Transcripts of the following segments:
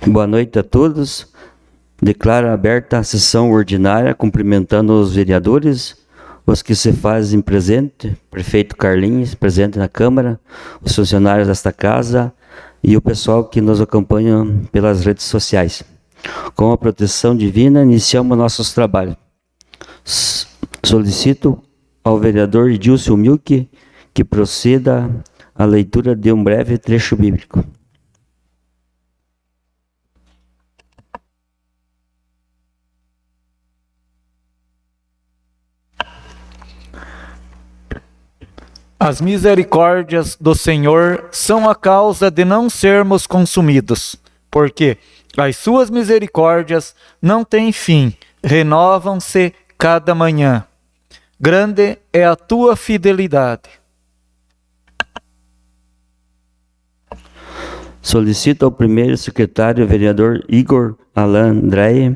Boa noite a todos. Declaro aberta a sessão ordinária, cumprimentando os vereadores, os que se fazem presente, prefeito Carlinhos, presente na Câmara, os funcionários desta casa e o pessoal que nos acompanha pelas redes sociais. Com a proteção divina, iniciamos nossos trabalhos. Solicito ao vereador Edilson Milk que proceda à leitura de um breve trecho bíblico. As misericórdias do Senhor são a causa de não sermos consumidos, porque as suas misericórdias não têm fim, renovam-se cada manhã. Grande é a tua fidelidade. Solicito ao primeiro secretário, vereador Igor Alan André,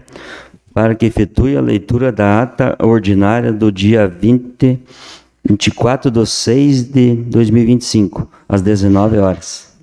para que efetue a leitura da ata ordinária do dia 24/6/2025, às 19 horas.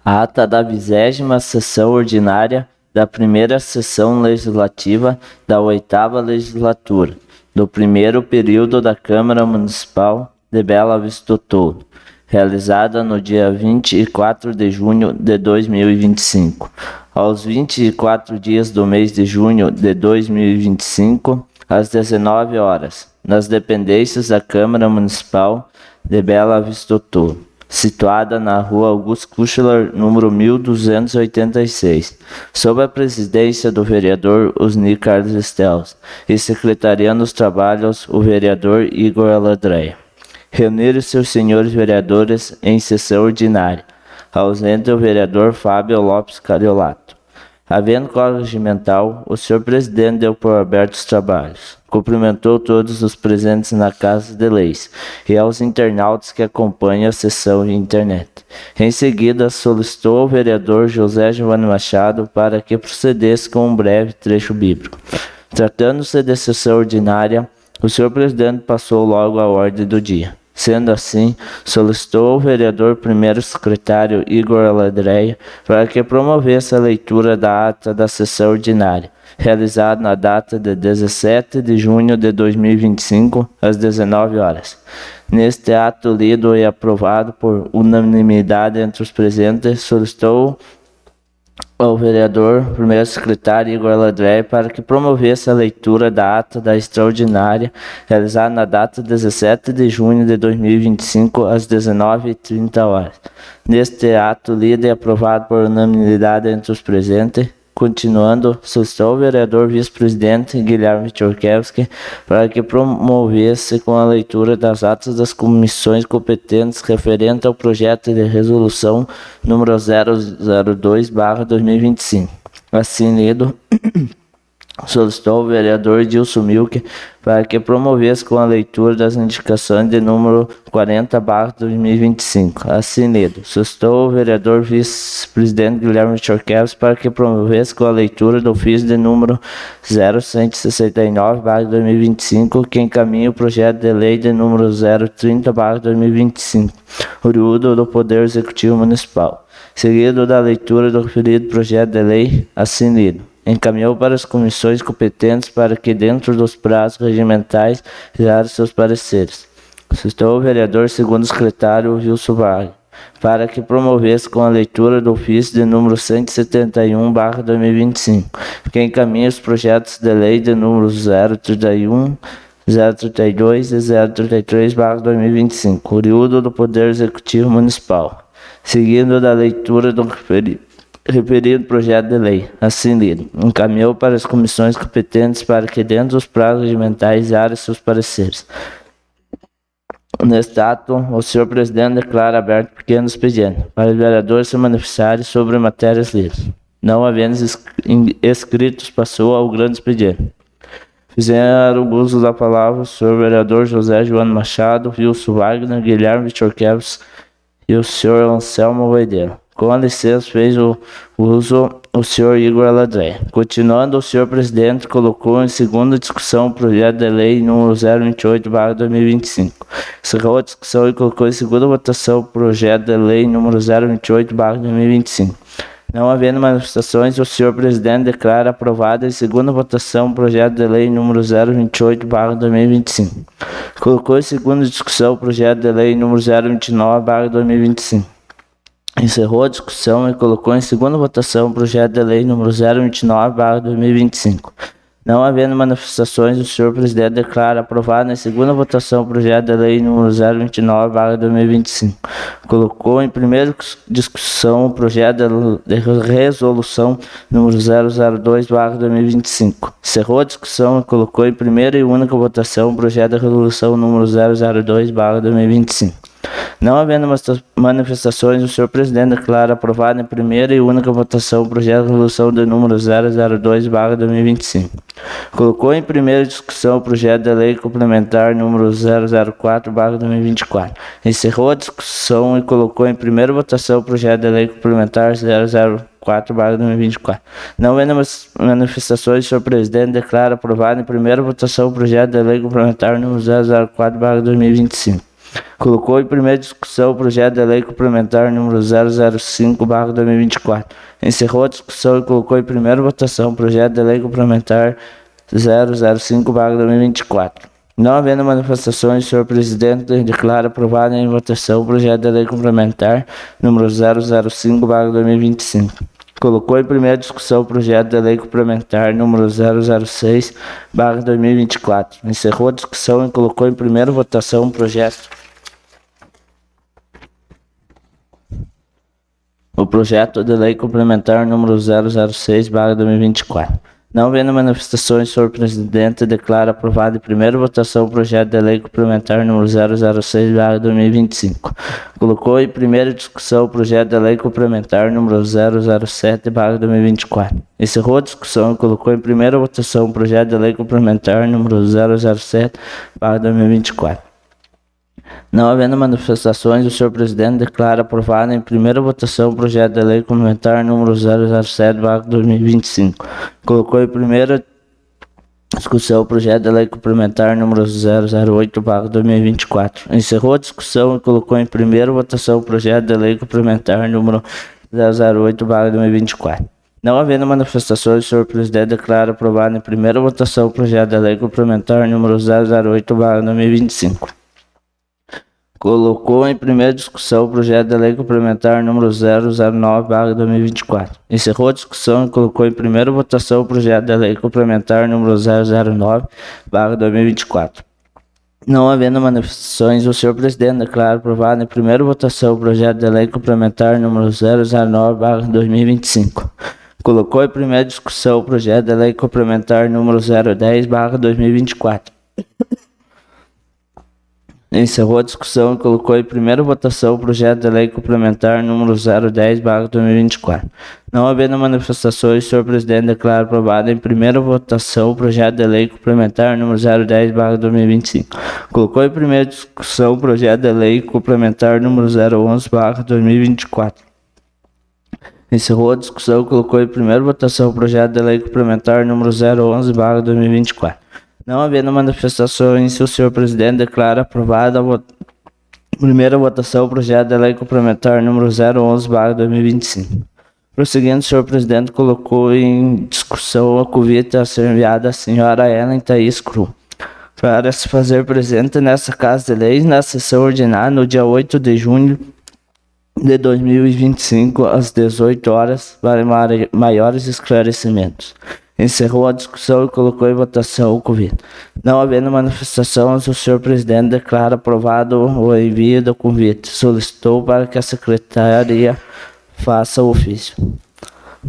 A ata da 20ª sessão ordinária da primeira sessão legislativa da 8ª legislatura, do primeiro período da Câmara Municipal de Bela Vista do Tolo, realizada no dia 24 de junho de 2025. Aos 24 dias do mês de junho de 2025, às 19 horas, nas dependências da Câmara Municipal de Bela Vista do Tolo, situada na Rua Augusto Kuchler, número 1286, sob a presidência do vereador Osni Carlos Estels e secretariando os trabalhos o vereador Igor Aladreia. Reunir-se os senhores vereadores em sessão ordinária, ausente o vereador Fábio Lopes Cariolato. Havendo código regimental, o senhor presidente deu por aberto os trabalhos. Cumprimentou todos os presentes na Casa de Leis e aos internautas que acompanham a sessão via internet. Em seguida, solicitou ao vereador José Giovanni Machado para que procedesse com um breve trecho bíblico. Tratando-se de sessão ordinária, o senhor presidente passou logo à ordem do dia. Sendo assim, solicitou ao vereador primeiro secretário Igor Aladreia para que promovesse a leitura da ata da sessão ordinária, realizada na data de 17 de junho de 2025, às 19 horas. Neste ato lido e aprovado por unanimidade entre os presentes, solicitou ao vereador primeiro secretário Igor Aladreia para que promovesse a leitura da ata da extraordinária realizada na data 17 de junho de 2025 às 19h30. Neste ato lido e aprovado por unanimidade entre os presentes, continuando, solicitou ao vereador vice-presidente Guilherme Tchorkevski para que promovesse com a leitura das atas das comissões competentes referente ao projeto de resolução número 002/2025. Assim lido, solicitou ao vereador Edilson Milk para que promovesse com a leitura das indicações de número 40/2025. Assim lido, solicitou ao vereador vice-presidente Guilherme Tchorkevski para que promovesse com a leitura do ofício de número 0169/2025, que encaminha o projeto de lei de número 030/2025, oriundo do Poder Executivo Municipal. Seguido da leitura do referido projeto de lei, assim lido, encaminhou para as comissões competentes para que, dentro dos prazos regimentais, gerassem seus pareceres. Solicitou o vereador segundo secretário Wilson Vargas para que promovesse com a leitura do ofício de número 171/2025, que encaminha os projetos de lei de números 031, 032 e 033/2025, oriundo do Poder Executivo Municipal. Seguindo da leitura do referido projeto de lei, assim lido, encaminhou para as comissões competentes para que, dentro dos prazos regimentais, gerem seus pareceres. Neste ato, o senhor presidente declara aberto pequeno expediente para os vereadores se manifestarem sobre matérias lidas. Não havendo escritos, passou ao grande expediente. Fizeram uso da palavra o senhor vereador José Giovanni Machado, Wilson Wagner, Guilherme Tchorkevski e o senhor Anselmo Voideiro. Com licença, fez o uso o senhor Igor Aladreia. Continuando, o senhor presidente colocou em segunda discussão o projeto de lei número 028/2025. Encerrou a discussão e colocou em segunda votação o projeto de lei número 028/2025. Não havendo manifestações, o senhor presidente declara aprovado em segunda votação o projeto de lei número 028/2025. Colocou em segunda discussão o projeto de lei número 029/2025. Encerrou a discussão e colocou em segunda votação o projeto de lei número 029/2025. Não havendo manifestações, o senhor presidente declara aprovado em segunda votação o projeto de lei número 029/2025. Colocou em primeira discussão o projeto de resolução número 002/2025. Encerrou a discussão e colocou em primeira e única votação o projeto de resolução número 002/2025. Não havendo manifestações, o senhor presidente declara aprovado em primeira e única votação o projeto de resolução de número 002/2025. Colocou em primeira discussão o projeto de lei complementar número 004/2024. Encerrou a discussão e colocou em primeira votação o projeto de lei complementar 004/2024. Não havendo manifestações, o senhor presidente declara aprovado em primeira votação o projeto de lei complementar número 004/2025. Colocou em primeira discussão o projeto de lei complementar número 005/2024. Encerrou a discussão e colocou em primeira votação o projeto de lei complementar 005/2024. Não havendo manifestações, o senhor presidente declara aprovado em votação o projeto de lei complementar número 005/2025. Colocou em primeira discussão o projeto de lei complementar número 006/2024. Encerrou a discussão e colocou em primeira votação o projeto de lei complementar número 006/2024. Não havendo manifestações, o senhor presidente declara aprovado em primeira votação o projeto de lei complementar número 006/2025. Colocou em primeira discussão o projeto de lei complementar número 007/2024. Encerrou a discussão e colocou em primeira votação o projeto de lei complementar número 007/2024. Não havendo manifestações, o senhor presidente declara aprovado em primeira votação o projeto de lei complementar número 007/2025. Colocou em primeira discussão o projeto de lei complementar número 008/2024. Encerrou a discussão e colocou em primeira votação o projeto de lei complementar número 008/2024. Não havendo manifestações, o senhor presidente declara aprovado em primeira votação o projeto de lei complementar número 008/2025. Colocou em primeira discussão o projeto de lei complementar número 009/2024. Encerrou a discussão e colocou em primeira votação o projeto de lei complementar número 009/2024. Não havendo manifestações, o senhor presidente declara aprovado em primeira votação o projeto de lei complementar número 009/2025. Colocou em primeira discussão o projeto de lei complementar número 010/2024. Encerrou a discussão e colocou em primeira votação o projeto de lei complementar número 010/2024. Não havendo manifestações, o senhor presidente declara aprovado em primeira votação o projeto de lei complementar número 010/2025. Colocou em primeira discussão o projeto de lei complementar número 011/2024. Encerrou a discussão e colocou em primeira votação o projeto de lei complementar número 011/2024. Não havendo manifestações, o senhor presidente declara aprovada a primeira votação o projeto de lei complementar número 011/2025. Prosseguindo, o senhor presidente colocou em discussão a convite a ser enviada à senhora Ellen Thaís Cruz para se fazer presente nessa Casa de Leis na sessão ordinária no dia 8 de junho de 2025, às 18 horas, para maiores esclarecimentos. Encerrou a discussão e colocou em votação o convite. Não havendo manifestação, o senhor presidente declara aprovado o envio do convite. Solicitou para que a secretaria faça o ofício.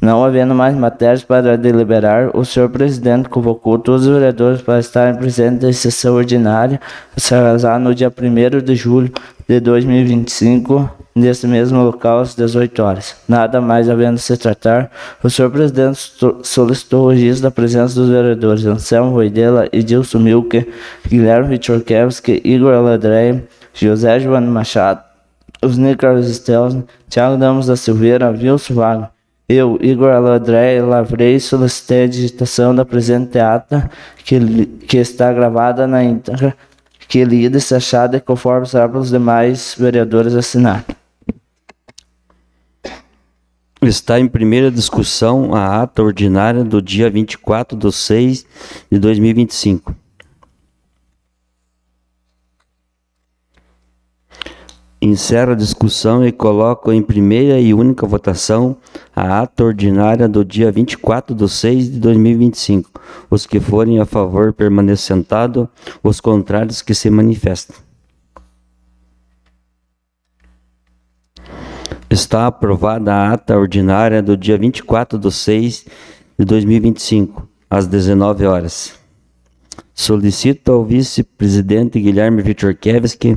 Não havendo mais matérias para deliberar, o senhor presidente convocou todos os vereadores para estarem presentes em sessão ordinária, a se realizar no dia 1º de julho de 2025, nesse mesmo local, às 18 horas. Nada mais havendo se tratar, o senhor presidente solicitou o registro da presença dos vereadores Anselmo Voidela, Edilson Milke, Guilherme Vitorkevski, Igor Aladrei, José João Machado, os Nicolas Stelzner, Thiago Damos da Silveira, Wilson Vago. Eu, Igor Aladrei, lavrei e solicitei a digitação da presente ata, que está gravada na íntegra, que lida e se achada conforme será pelos demais vereadores assinados. Está em primeira discussão a ata ordinária do dia 24/6/2025. Encerro a discussão e coloco em primeira e única votação a ata ordinária do dia 24/6/2025. Os que forem a favor permaneçam sentados, os contrários que se manifestem. Está aprovada a ata ordinária do dia 24/6/2025, às 19 horas. Solicito ao vice-presidente Guilherme Wiczorkiewski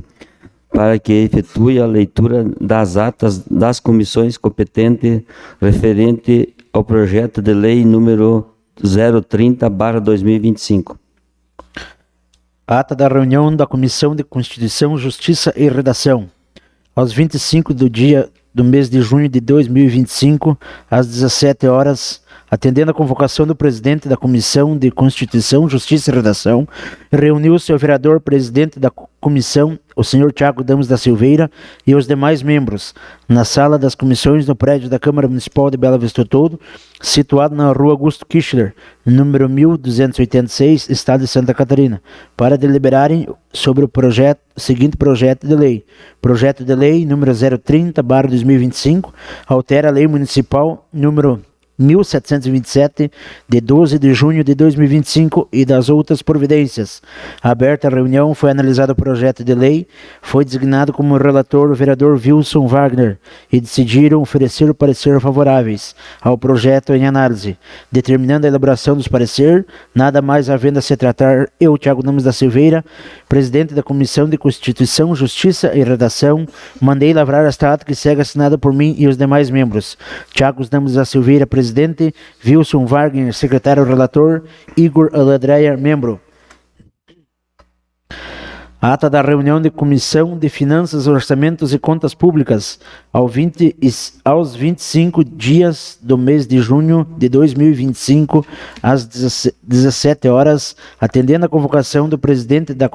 para que efetue a leitura das atas das comissões competentes referente ao projeto de lei número 030/2025. Ata da reunião da Comissão de Constituição, Justiça e Redação. Aos 25 do mês de junho de 2025, às 17 horas, atendendo a convocação do presidente da Comissão de Constituição, Justiça e Redação, reuniu-se o vereador presidente da comissão, o senhor Tiago Damos da Silveira, e os demais membros, na sala das comissões no prédio da Câmara Municipal de Bela Vista do Toldo, situado na rua Augusto Kichler, número 1286, Estado de Santa Catarina, para deliberarem sobre o seguinte projeto de lei. Projeto de lei número 030/2025, altera a lei municipal número 1727, de 12 de junho de 2025 e das outras providências. Aberta a reunião, foi analisado o projeto de lei, foi designado como relator o vereador Wilson Wagner e decidiram oferecer parecer favoráveis ao projeto em análise, determinando a elaboração dos parecer, nada mais havendo a se tratar, eu, Tiago Damos da Silveira, presidente da Comissão de Constituição, Justiça e Redação, mandei lavrar esta ata que segue assinada por mim e os demais membros. Tiago Damos da Silveira, presidente, Wilson Wagner, secretário relator, Igor Aladreyer, membro. Ata da reunião de Comissão de Finanças, Orçamentos e Contas Públicas, aos 25 dias do mês de junho de 2025, às 17 horas, atendendo a convocação do presidente da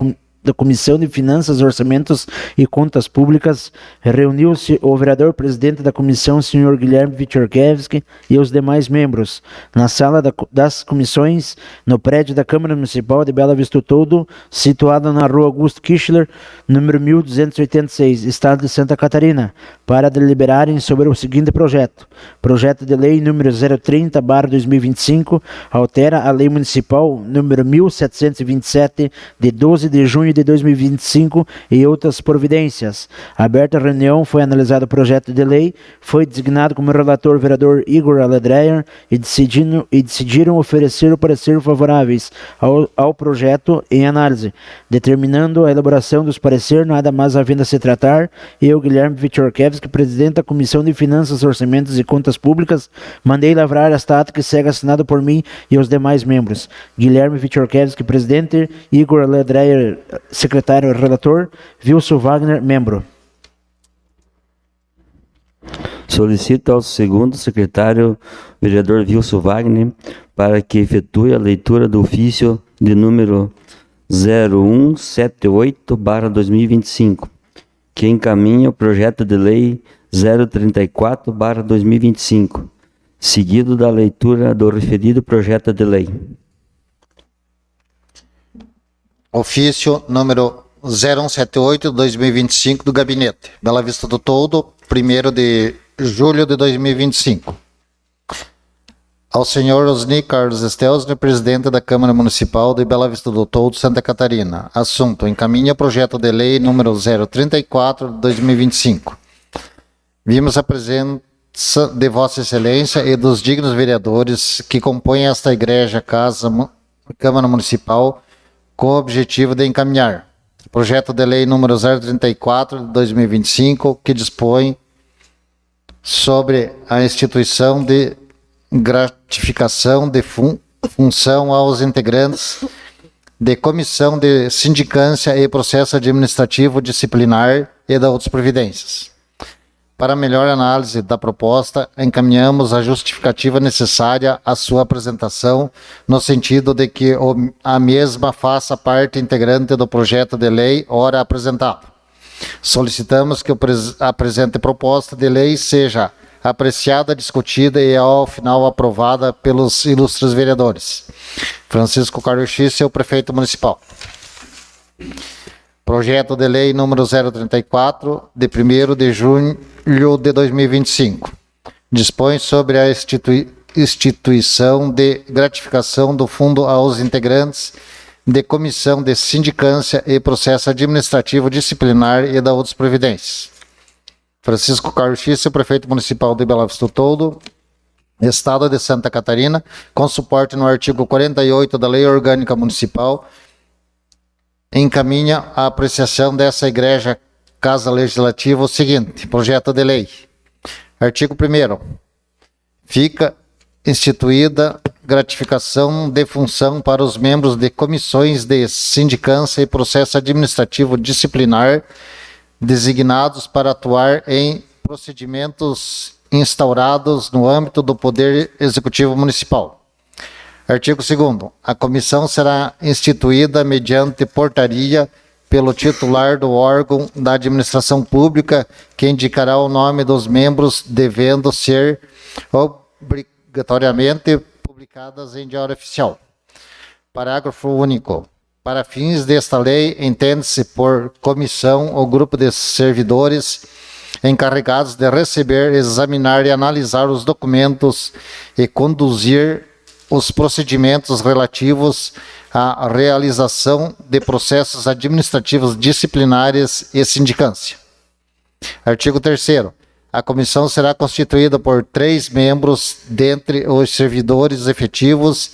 Comissão de Finanças, Orçamentos e Contas Públicas, reuniu-se o vereador presidente da comissão, senhor Guilherme Wiczorkiewski, e os demais membros, na sala das comissões, no prédio da Câmara Municipal de Bela Vista do Toldo, situada na rua Augusto Kichler, número 1286, Estado de Santa Catarina, para deliberarem sobre o seguinte projeto. Projeto de lei número 030/2025, altera a lei municipal número 1727, de 12 de junho de 2025 e outras providências. Aberta a reunião, foi analisado o projeto de lei, foi designado como relator o vereador Igor Aladreyer e decidiram oferecer o parecer favoráveis ao projeto em análise, determinando a elaboração dos pareceres, nada mais havendo a se tratar, eu, Guilherme Wiczorkiewski, presidente da Comissão de Finanças, Orçamentos e Contas Públicas, mandei lavrar esta ata que segue assinado por mim e os demais membros. Guilherme Wiczorkiewski, presidente, Igor Aladreyer, secretário relator, Wilson Wagner, membro. Solicito ao segundo secretário, vereador Wilson Wagner, para que efetue a leitura do ofício de número 0178/2025, que encaminha o projeto de lei 034/2025, seguido da leitura do referido projeto de lei. Ofício número 0178/2025 do Gabinete, Bela Vista do Toldo, 1º de julho de 2025. Ao senhor Osni Carlos Stelzner, presidente da Câmara Municipal de Bela Vista do Toldo, Santa Catarina. Assunto: encaminha projeto de lei número 034/2025. Vimos a presença de Vossa Excelência e dos dignos vereadores que compõem esta igreja Câmara Municipal, com o objetivo de encaminhar projeto de lei número 034/2025, que dispõe sobre a instituição de gratificação de função aos integrantes de comissão de sindicância e processo administrativo disciplinar e da outras providências. Para melhor análise da proposta, encaminhamos a justificativa necessária à sua apresentação, no sentido de que a mesma faça parte integrante do projeto de lei ora apresentado. Solicitamos que a presente proposta de lei seja apreciada, discutida e ao final aprovada pelos ilustres vereadores. Francisco Carlos X, seu prefeito municipal. Projeto de lei número 034, de 1º de junho de 2025. Dispõe sobre a instituição de gratificação do fundo aos integrantes de comissão de sindicância e processo administrativo disciplinar e da outras providências. Francisco Carlos X, prefeito municipal de Bela Vista do Toldo, Estado de Santa Catarina, com suporte no artigo 48 da Lei Orgânica Municipal, encaminha a apreciação dessa Igreja Casa Legislativa o seguinte: projeto de lei. Artigo 1º. Fica instituída gratificação de função para os membros de comissões de sindicância e processo administrativo disciplinar designados para atuar em procedimentos instaurados no âmbito do Poder Executivo Municipal. Artigo 2º. A comissão será instituída mediante portaria pelo titular do órgão da administração pública, que indicará o nome dos membros, devendo ser obrigatoriamente publicadas em Diário Oficial. Parágrafo único. Para fins desta lei, entende-se por comissão ou grupo de servidores encarregados de receber, examinar e analisar os documentos e conduzir os procedimentos relativos à realização de processos administrativos disciplinares e sindicância. Artigo 3º. A comissão será constituída por 3 membros dentre os servidores efetivos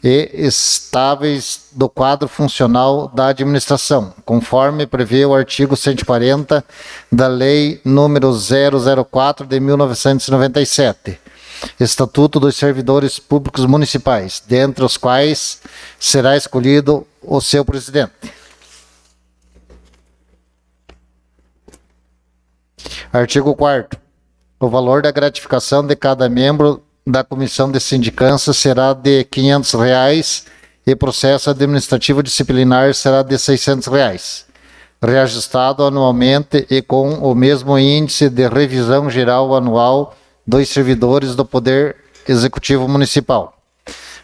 e estáveis do quadro funcional da administração, conforme prevê o artigo 140 da Lei nº 004 de 1997, Estatuto dos Servidores Públicos Municipais, dentre os quais será escolhido o seu presidente. Artigo 4º. O valor da gratificação de cada membro da comissão de sindicância será de R$ 500 e processo administrativo disciplinar será de R$ 600, reajustado anualmente e com o mesmo índice de revisão geral anual dos servidores do Poder Executivo Municipal.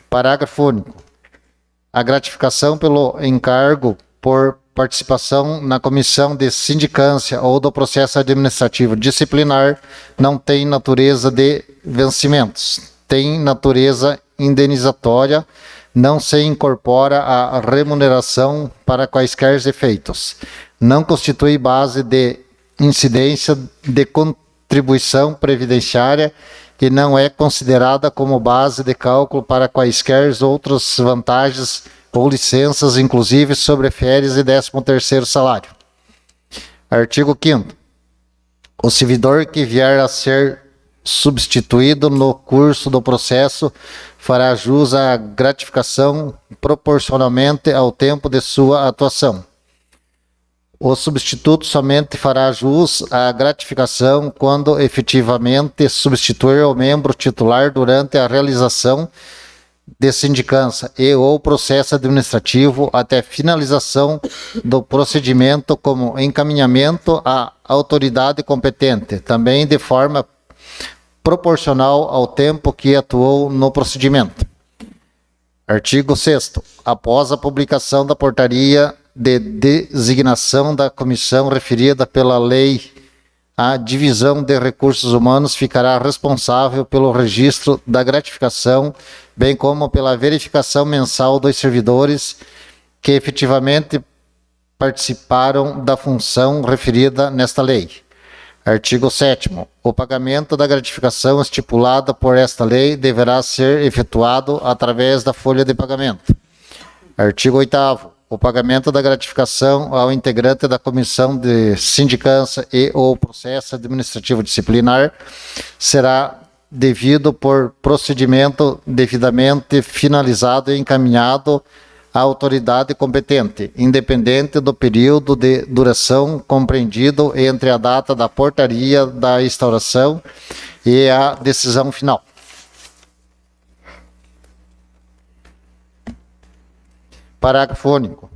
Parágrafo único. A gratificação pelo encargo por participação na comissão de sindicância ou do processo administrativo disciplinar não tem natureza de vencimentos, tem natureza indenizatória, não se incorpora à remuneração para quaisquer efeitos, não constitui base de incidência de contribuição previdenciária e não é considerada como base de cálculo para quaisquer outras vantagens ou licenças, inclusive sobre férias e 13º salário. Artigo 5º. O servidor que vier a ser substituído no curso do processo fará jus à gratificação proporcionalmente ao tempo de sua atuação. O substituto somente fará jus à gratificação quando efetivamente substituir o membro titular durante a realização de sindicância e ou processo administrativo até finalização do procedimento como encaminhamento à autoridade competente, também de forma proporcional ao tempo que atuou no procedimento. Artigo 6º. Após a publicação da portaria de designação da comissão referida pela lei, a Divisão de Recursos Humanos ficará responsável pelo registro da gratificação, bem como pela verificação mensal dos servidores que efetivamente participaram da função referida nesta lei. Artigo 7º. O pagamento da gratificação estipulada por esta lei deverá ser efetuado através da folha de pagamento. Artigo 8º. O pagamento da gratificação ao integrante da comissão de sindicância e ou processo administrativo disciplinar será devido por procedimento devidamente finalizado e encaminhado à autoridade competente, independente do período de duração compreendido entre a data da portaria da instauração e a decisão final. Parágrafo único.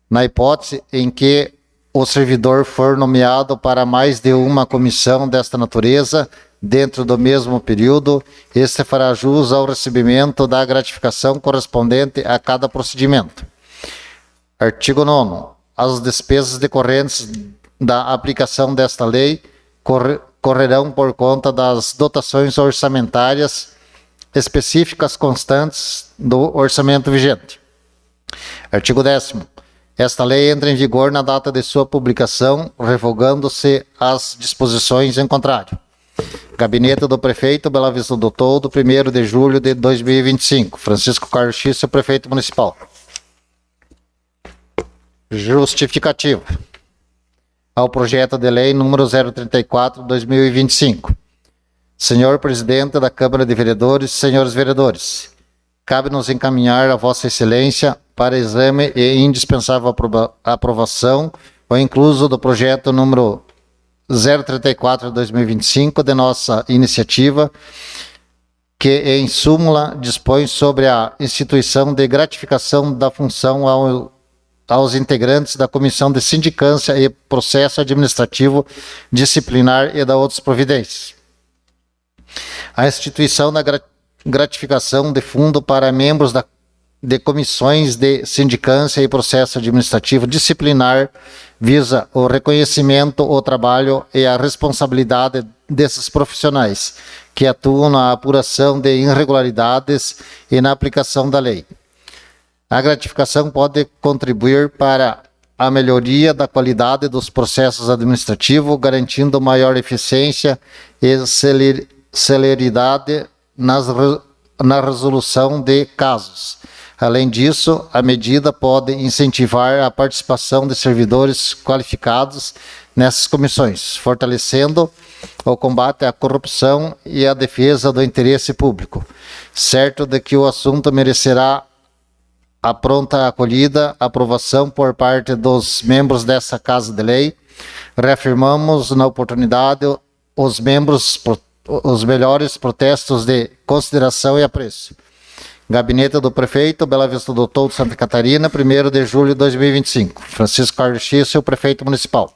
Na hipótese em que o servidor for nomeado para mais de uma comissão desta natureza, dentro do mesmo período, este fará jus ao recebimento da gratificação correspondente a cada procedimento. Artigo 9º. As despesas decorrentes da aplicação desta lei correrão por conta das dotações orçamentárias específicas constantes do orçamento vigente. Artigo 10º. Esta lei entra em vigor na data de sua publicação, revogando-se as disposições em contrário. Gabinete do Prefeito, Bela Vista do Toldo, 1º de julho de 2025. Francisco Carlos Xício, Prefeito Municipal. Justificativa ao projeto de lei número 034/2025. Senhor Presidente da Câmara de Vereadores, senhores vereadores, cabe-nos encaminhar a Vossa Excelência para exame e indispensável aprovação o incluso do projeto número 034/2025 de nossa iniciativa, que em súmula dispõe sobre a instituição de gratificação da função aos integrantes da Comissão de Sindicância e Processo Administrativo Disciplinar e da outras providências. A instituição da gratificação de fundo para membros de comissões de sindicância e processo administrativo disciplinar visa o reconhecimento, o trabalho e a responsabilidade desses profissionais que atuam na apuração de irregularidades e na aplicação da lei. A gratificação pode contribuir para a melhoria da qualidade dos processos administrativos, garantindo maior eficiência e celeridade na resolução de casos. Além disso, a medida pode incentivar a participação de servidores qualificados nessas comissões, fortalecendo o combate à corrupção e a defesa do interesse público, certo de que o assunto merecerá a pronta acolhida, aprovação por parte dos membros dessa Casa de Lei. Reafirmamos na oportunidade os melhores protestos de consideração e apreço. Gabinete do Prefeito, Bela Vista do Toldo, Santa Catarina, 1º de julho de 2025. Francisco Carlos Xício, Prefeito Municipal.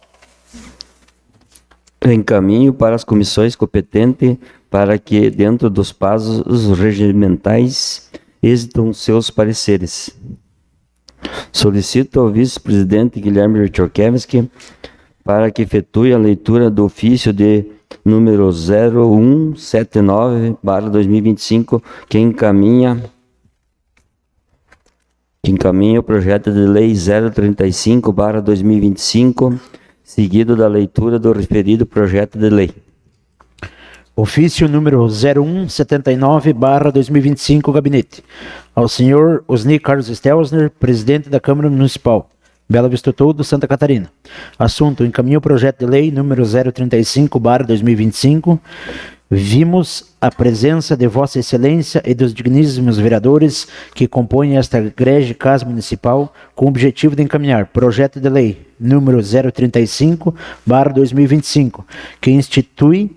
Encaminho para as comissões competentes para que, dentro dos prazos regimentais, exitam seus pareceres. Solicito ao vice-presidente Guilherme Chertorkevski para que efetue a leitura do ofício de número 0179/2025, que encaminha o projeto de lei 035/2025, seguido da leitura do referido projeto de lei. Ofício número 0179/2025, Gabinete. Ao senhor Osni Carlos Stelzner, presidente da Câmara Municipal, Bela Vista do Toldo, Santa Catarina. Assunto: encaminho o projeto de lei número 035/2025. Vimos a presença de Vossa Excelência e dos digníssimos vereadores que compõem esta egrege Casa Municipal com o objetivo de encaminhar projeto de lei número 035/2025, que institui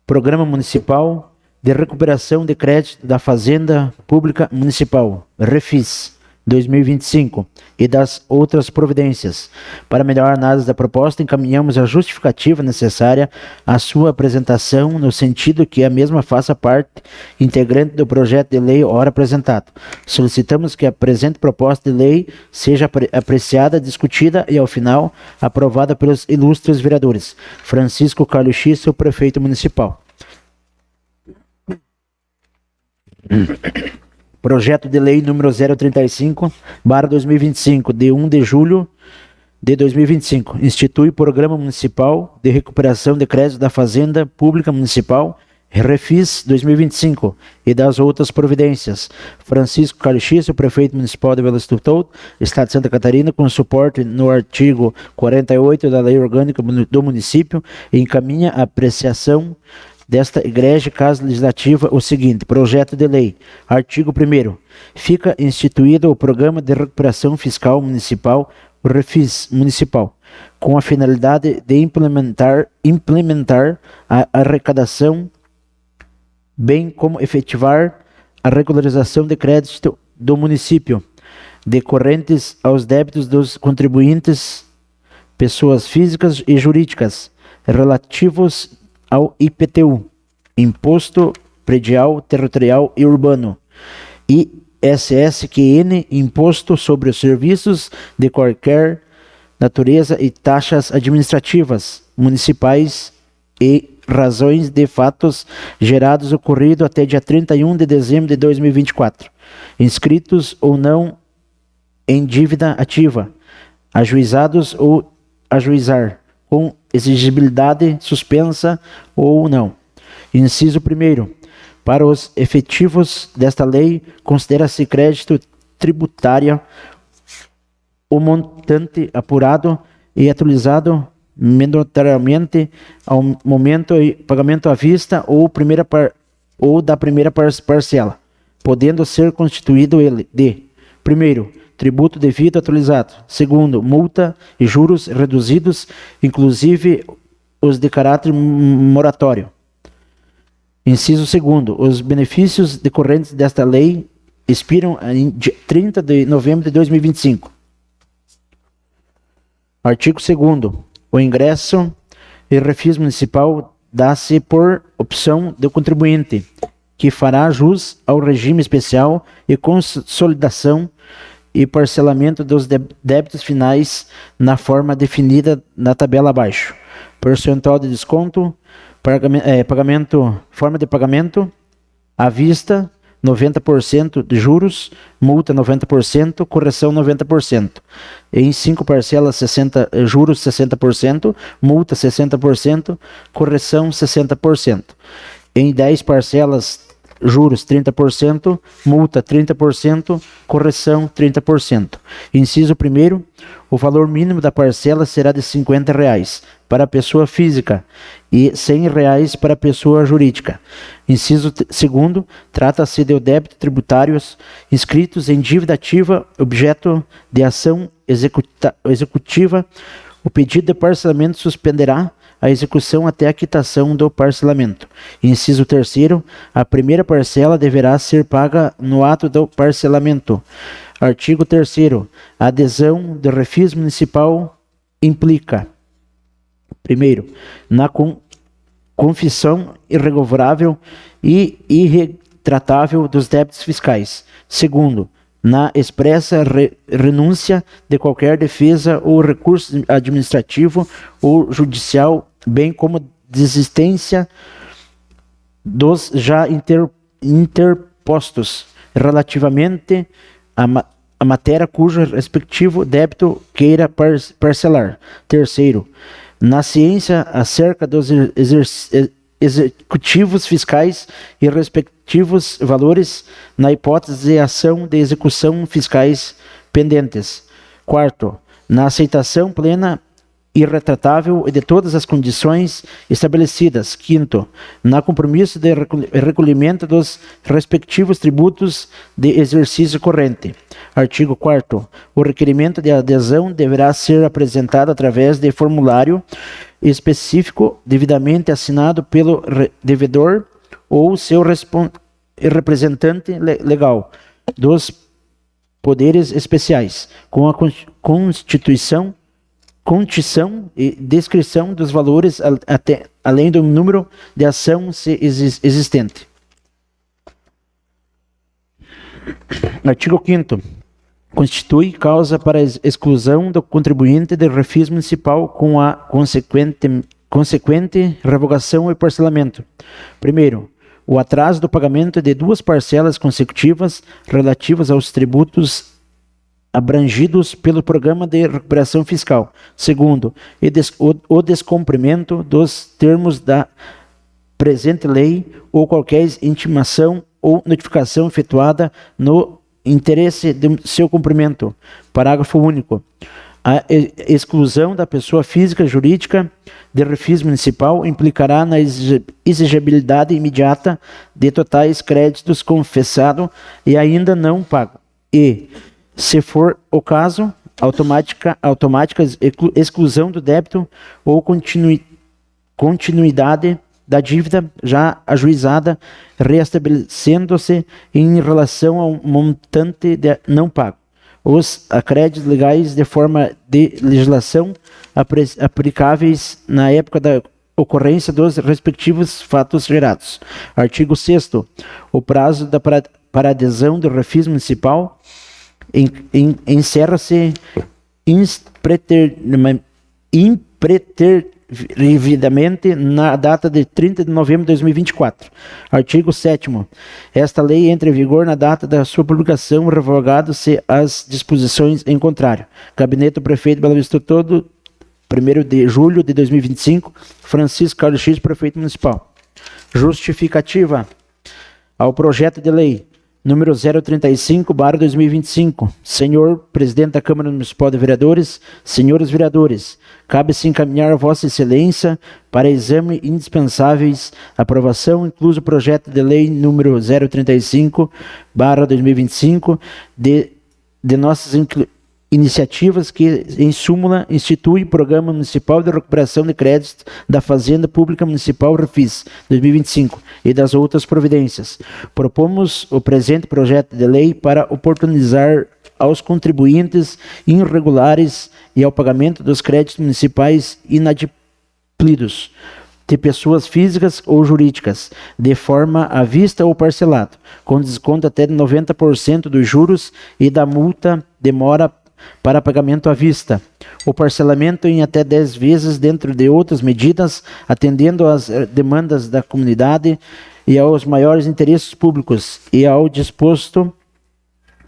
Programa Municipal de Recuperação de Crédito da Fazenda Pública Municipal, REFIS, 2025, e das outras providências. Para melhor análise da proposta, encaminhamos a justificativa necessária à sua apresentação, no sentido que a mesma faça parte integrante do projeto de lei ora apresentado. Solicitamos que a presente proposta de lei seja apreciada, discutida e, ao final, aprovada pelos ilustres vereadores. Francisco Carlos Xício, Prefeito Municipal. Projeto de lei número 035/2025, de 1 de julho de 2025. Institui Programa Municipal de Recuperação de Crédito da Fazenda Pública Municipal, REFIS 2025, e das outras providências. Francisco Carlos Xício, Prefeito Municipal de Bela Vista do Toldo, Estado de Santa Catarina, com suporte no artigo 48 da Lei Orgânica do Município, e encaminha a apreciação desta egrege Casa Legislativa o seguinte: projeto de lei. Artigo 1º. Fica instituído o Programa de Recuperação Fiscal Municipal, o REFIS Municipal, com a finalidade de implementar a arrecadação, bem como efetivar a regularização de crédito do município, decorrentes aos débitos dos contribuintes, pessoas físicas e jurídicas, relativos ao IPTU, Imposto Predial, Territorial e Urbano, ISSQN, Imposto sobre os Serviços de qualquer natureza e taxas administrativas, municipais e razões de fatos gerados ocorrido até dia 31 de dezembro de 2024, inscritos ou não em dívida ativa, ajuizados ou ajuizar, com exigibilidade suspensa ou não. Inciso 1º. Para os efetivos desta lei, considera-se crédito tributário o montante apurado e atualizado mandatoriamente ao momento e pagamento à vista ou da primeira parcela, podendo ser constituído ele de: primeiro, tributo devido atualizado; segundo, multa e juros reduzidos, inclusive os de caráter moratório. Inciso 2º. Os benefícios decorrentes desta lei expiram em 30 de novembro de 2025. Artigo 2º. O ingresso e refis municipal dá-se por opção do contribuinte, que fará jus ao regime especial e consolidação e parcelamento dos débitos finais na forma definida na tabela abaixo. Percentual de desconto, forma de pagamento, à vista, 90% de juros, multa 90%, correção 90%. Em 5 parcelas, juros 60%, multa 60%, correção 60%. Em 10 parcelas, juros 30%, multa 30%, correção 30%. Inciso 1º, o valor mínimo da parcela será de R$ 50 para a pessoa física e R$ 100 para a pessoa jurídica. Inciso 2º, trata-se de débito tributários inscritos em dívida ativa, objeto de ação executiva. O pedido de parcelamento suspenderá a execução até a quitação do parcelamento. Inciso 3º, a primeira parcela deverá ser paga no ato do parcelamento. Artigo 3º, a adesão do refis municipal implica: primeiro, na confissão irrevogável e irretratável dos débitos fiscais; segundo, na expressa renúncia de qualquer defesa ou recurso administrativo ou judicial, bem como desistência dos já interpostos relativamente à matéria cujo respectivo débito queira parcelar. Terceiro, na ciência acerca dos executivos fiscais e respectivos valores, na hipótese de ação de execução fiscais pendentes. Quarto, na aceitação plena e irretratável de todas as condições estabelecidas. Quinto, na compromisso de recolhimento dos respectivos tributos de exercício corrente. Artigo 4º. O requerimento de adesão deverá ser apresentado através de formulário específico devidamente assinado pelo devedor ou seu representante legal dos poderes especiais, com a constituição, condição e descrição dos valores além do número de ação existente. Artigo 5º. Constitui causa para exclusão do contribuinte de refis municipal com a consequente revogação e parcelamento. Primeiro, o atraso do pagamento de 2 parcelas consecutivas relativas aos tributos abrangidos pelo Programa de Recuperação Fiscal. Segundo, o descumprimento dos termos da presente lei ou qualquer intimação ou notificação efetuada no interesse de seu cumprimento. Parágrafo único. A exclusão da pessoa física e jurídica de refis municipal implicará na exigibilidade imediata de totais créditos confessado e ainda não pago. E, se for o caso, automática exclusão do débito ou continuidade da dívida já ajuizada, reestabelecendo-se em relação ao montante não pago. Os acréditos legais de forma de legislação aplicáveis na época da ocorrência dos respectivos fatos gerados. Artigo 6º. O prazo para adesão do refis municipal encerra-se impretervidamente na data de 30 de novembro de 2024. Artigo 7º. Esta lei entra em vigor na data da sua publicação, revogado-se as disposições em contrário. Gabinete do Prefeito de Bela Vista Todo, 1º de julho de 2025, Francisco Carlos X, Prefeito Municipal. Justificativa ao projeto de lei número 035/2025. Senhor Presidente da Câmara Municipal de Vereadores, senhores vereadores, cabe-se encaminhar a Vossa Excelência para exame indispensáveis aprovação, incluso o projeto de lei número 035/2025 de nossas iniciativas que, em súmula, institui o Programa Municipal de Recuperação de Créditos da Fazenda Pública Municipal REFIS 2025 e das outras providências. Propomos o presente projeto de lei para oportunizar aos contribuintes irregulares e ao pagamento dos créditos municipais inadimplidos de pessoas físicas ou jurídicas, de forma à vista ou parcelado, com desconto até de 90% dos juros e da multa demora para pagamento à vista. O parcelamento em até 10 vezes, dentro de outras medidas, atendendo às demandas da comunidade e aos maiores interesses públicos e ao disposto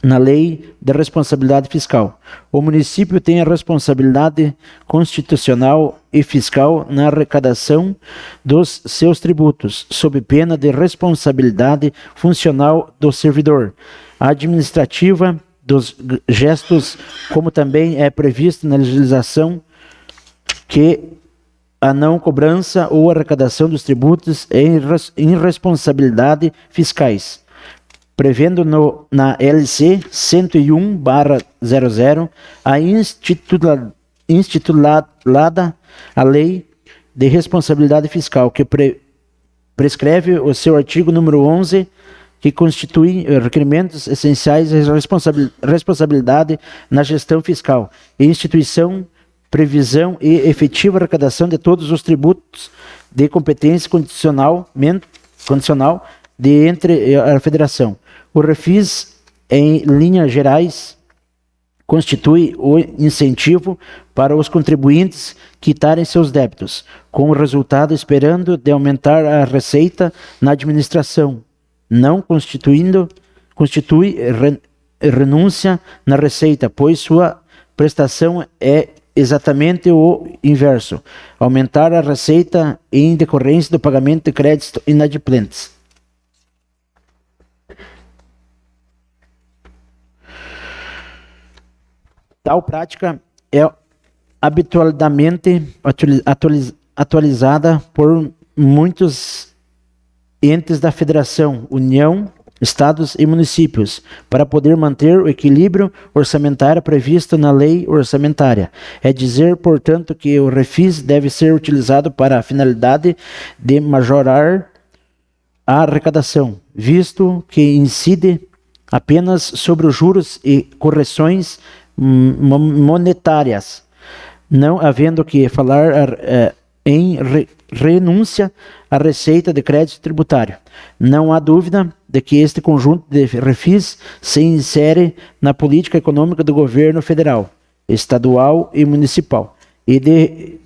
na Lei da Responsabilidade Fiscal. O município tem a responsabilidade constitucional e fiscal na arrecadação dos seus tributos, sob pena de responsabilidade funcional do servidor, administrativa, dos gestos, como também é previsto na legislação que a não cobrança ou arrecadação dos tributos é irresponsabilidade fiscais, prevendo na LC 101/00 a institulada a Lei de Responsabilidade Fiscal, que prescreve o seu artigo número 11, que constitui requerimentos essenciais de responsabilidade na gestão fiscal, e instituição, previsão e efetiva arrecadação de todos os tributos de competência condicional de entre a Federação. O REFIS, em linhas gerais, constitui o incentivo para os contribuintes quitarem seus débitos, com o resultado esperando de aumentar a receita na administração. Não constitui renúncia na receita, pois sua prestação é exatamente o inverso: aumentar a receita em decorrência do pagamento de créditos inadimplentes. Tal prática é habitualmente atualizada por muitos entes da Federação, União, Estados e municípios, para poder manter o equilíbrio orçamentário previsto na lei orçamentária. É dizer, portanto, que o REFIS deve ser utilizado para a finalidade de majorar a arrecadação, visto que incide apenas sobre os juros e correções monetárias, não havendo que falar em renúncia à receita de crédito tributário. Não há dúvida de que este conjunto de REFIS se insere na política econômica do governo federal, estadual e municipal, e de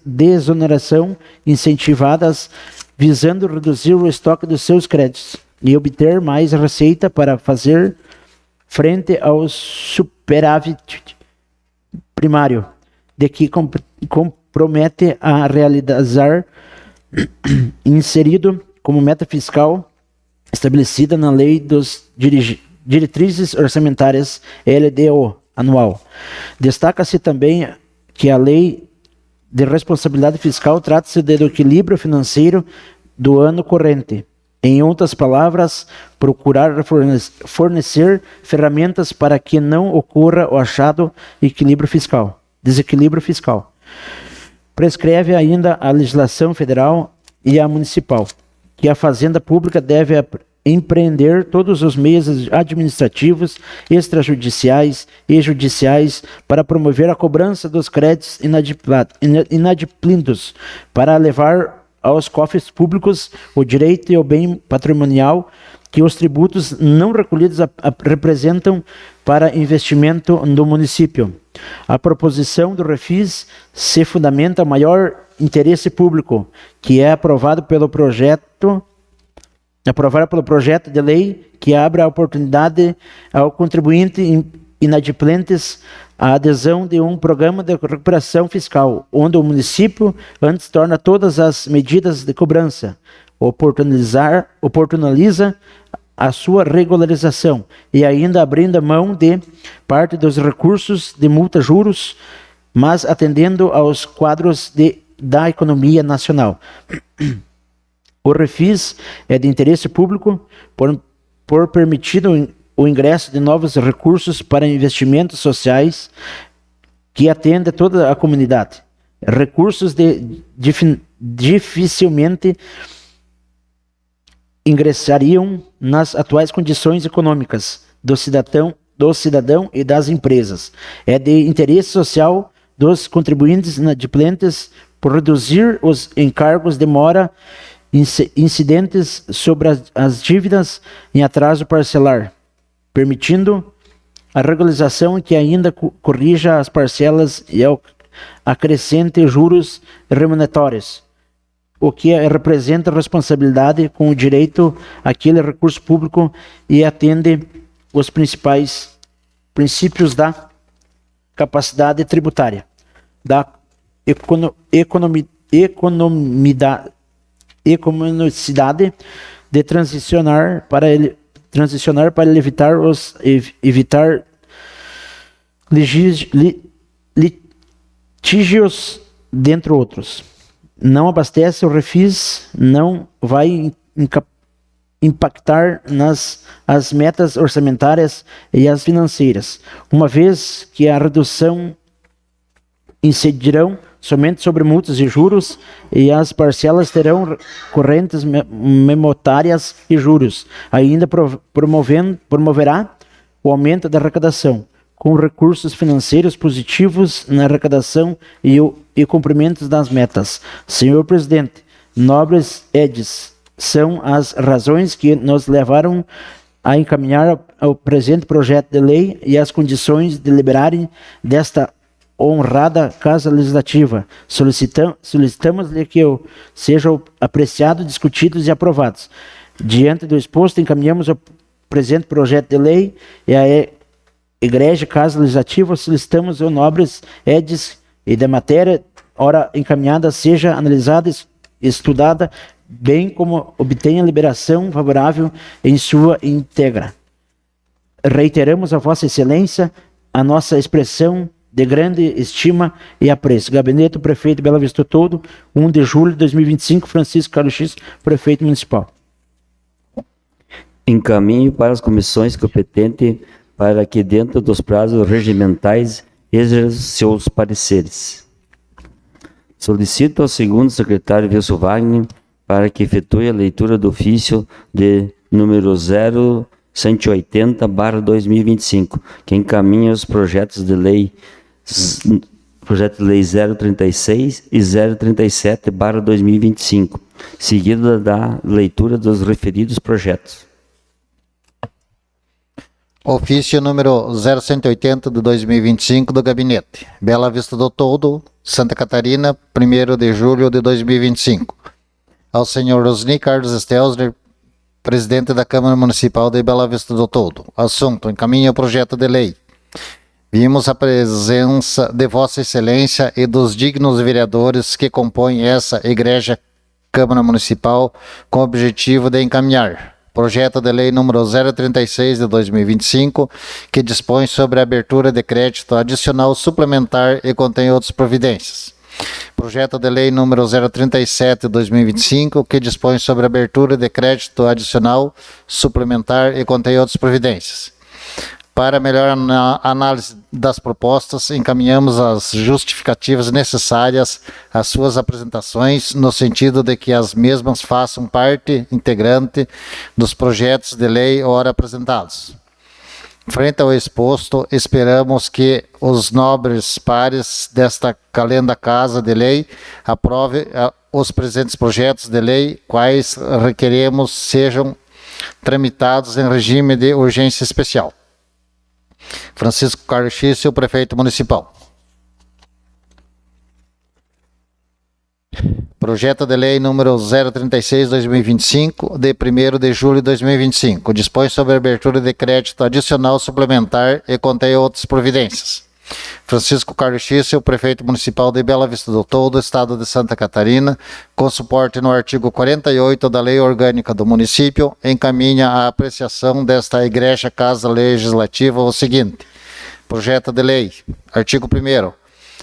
desoneração incentivadas visando reduzir o estoque dos seus créditos e obter mais receita para fazer frente ao superávit primário, de que compromete a realizar, inserido como meta fiscal estabelecida na Lei dos Diretrizes Orçamentárias LDO anual. Destaca-se também que a Lei de Responsabilidade Fiscal trata-se do equilíbrio financeiro do ano corrente. Em outras palavras, procurar fornecer ferramentas para que não ocorra o achado desequilíbrio fiscal. Prescreve ainda a legislação federal e a municipal que a Fazenda Pública deve empreender todos os meios administrativos, extrajudiciais e judiciais para promover a cobrança dos créditos inadimplidos, para levar aos cofres públicos o direito ao bem patrimonial que os tributos não recolhidos representam para investimento do município. A proposição do Refis se fundamenta no maior interesse público, que é aprovado pelo projeto de lei que abre a oportunidade ao contribuinte inadimplentes a adesão de um programa de recuperação fiscal, onde o município antes torna todas as medidas de cobrança, oportuniza a sua regularização e ainda abrindo a mão de parte dos recursos de multa juros, mas atendendo aos quadros da economia nacional. O Refis é de interesse público por permitir o ingresso de novos recursos para investimentos sociais que atendem toda a comunidade. Recursos dificilmente ingressariam nas atuais condições econômicas do cidadão e das empresas. É de interesse social dos contribuintes inadimplentes por reduzir os encargos de mora incidentes sobre as dívidas em atraso parcelar, permitindo a regularização que ainda corrija as parcelas e acrescente juros remuneratórios, o que representa responsabilidade com o direito àquele recurso público e atende os principais princípios da capacidade tributária, da economicidade de transicionar para evitar litígios, dentre outros. Não abastece o Refis, não vai impactar as metas orçamentárias e as financeiras, uma vez que a redução incidirão somente sobre multas e juros, e as parcelas terão correntes memorárias e juros. Ainda promoverá o aumento da arrecadação, com recursos financeiros positivos na arrecadação e cumprimento das metas. Senhor Presidente, nobres edes, são as razões que nos levaram a encaminhar o presente projeto de lei e as condições de deliberarem desta honrada Casa Legislativa. Solicitamos-lhe que sejam apreciados, discutidos e aprovados. Diante do exposto, encaminhamos o presente projeto de lei e a Igreja Casa Legislativa solicitamos os nobres edes e da matéria ora encaminhada seja analisada e estudada, bem como obtenha liberação favorável em sua íntegra. Reiteramos a Vossa Excelência a nossa expressão de grande estima e apreço. Gabinete do Prefeito de Bela Vista do Todo, 1 de julho de 2025, Francisco Carlos X, Prefeito Municipal. Encaminho para as comissões competentes para que, dentro dos prazos regimentais, exerçam seus pareceres. Solicito ao segundo secretário Wilson Wagner para que efetue a leitura do ofício de número 0180/2025, que encaminha os projetos de lei 036 e 037/2025, seguida da leitura dos referidos projetos. Ofício número 0180 de 2025 do Gabinete. Bela Vista do Todo, Santa Catarina, 1º de julho de 2025. Ao senhor Rosni Carlos Stelzner, presidente da Câmara Municipal de Bela Vista do Todo. Assunto: encaminha o projeto de lei. Vimos a presença de Vossa Excelência e dos dignos vereadores que compõem essa Igreja Câmara Municipal com o objetivo de encaminhar projeto de lei número 036 de 2025, que dispõe sobre a abertura de crédito adicional suplementar e contém outras providências. Projeto de lei número 037 de 2025, que dispõe sobre a abertura de crédito adicional suplementar e contém outras providências. Para melhor análise das propostas, encaminhamos as justificativas necessárias às suas apresentações, no sentido de que as mesmas façam parte integrante dos projetos de lei ora apresentados. Frente ao exposto, esperamos que os nobres pares desta calenda Casa de Lei aprovem os presentes projetos de lei, quais requeremos sejam tramitados em regime de urgência especial. Francisco Carlos Xício, prefeito municipal. Projeto de lei número 036/2025, de 1º de julho de 2025, dispõe sobre a abertura de crédito adicional suplementar e contém outras providências. Francisco Carlos Xício, prefeito municipal de Bela Vista do Toldo, estado de Santa Catarina, com suporte no artigo 48 da Lei Orgânica do município, encaminha a apreciação desta Igreja Casa Legislativa o seguinte: projeto de lei, artigo 1º.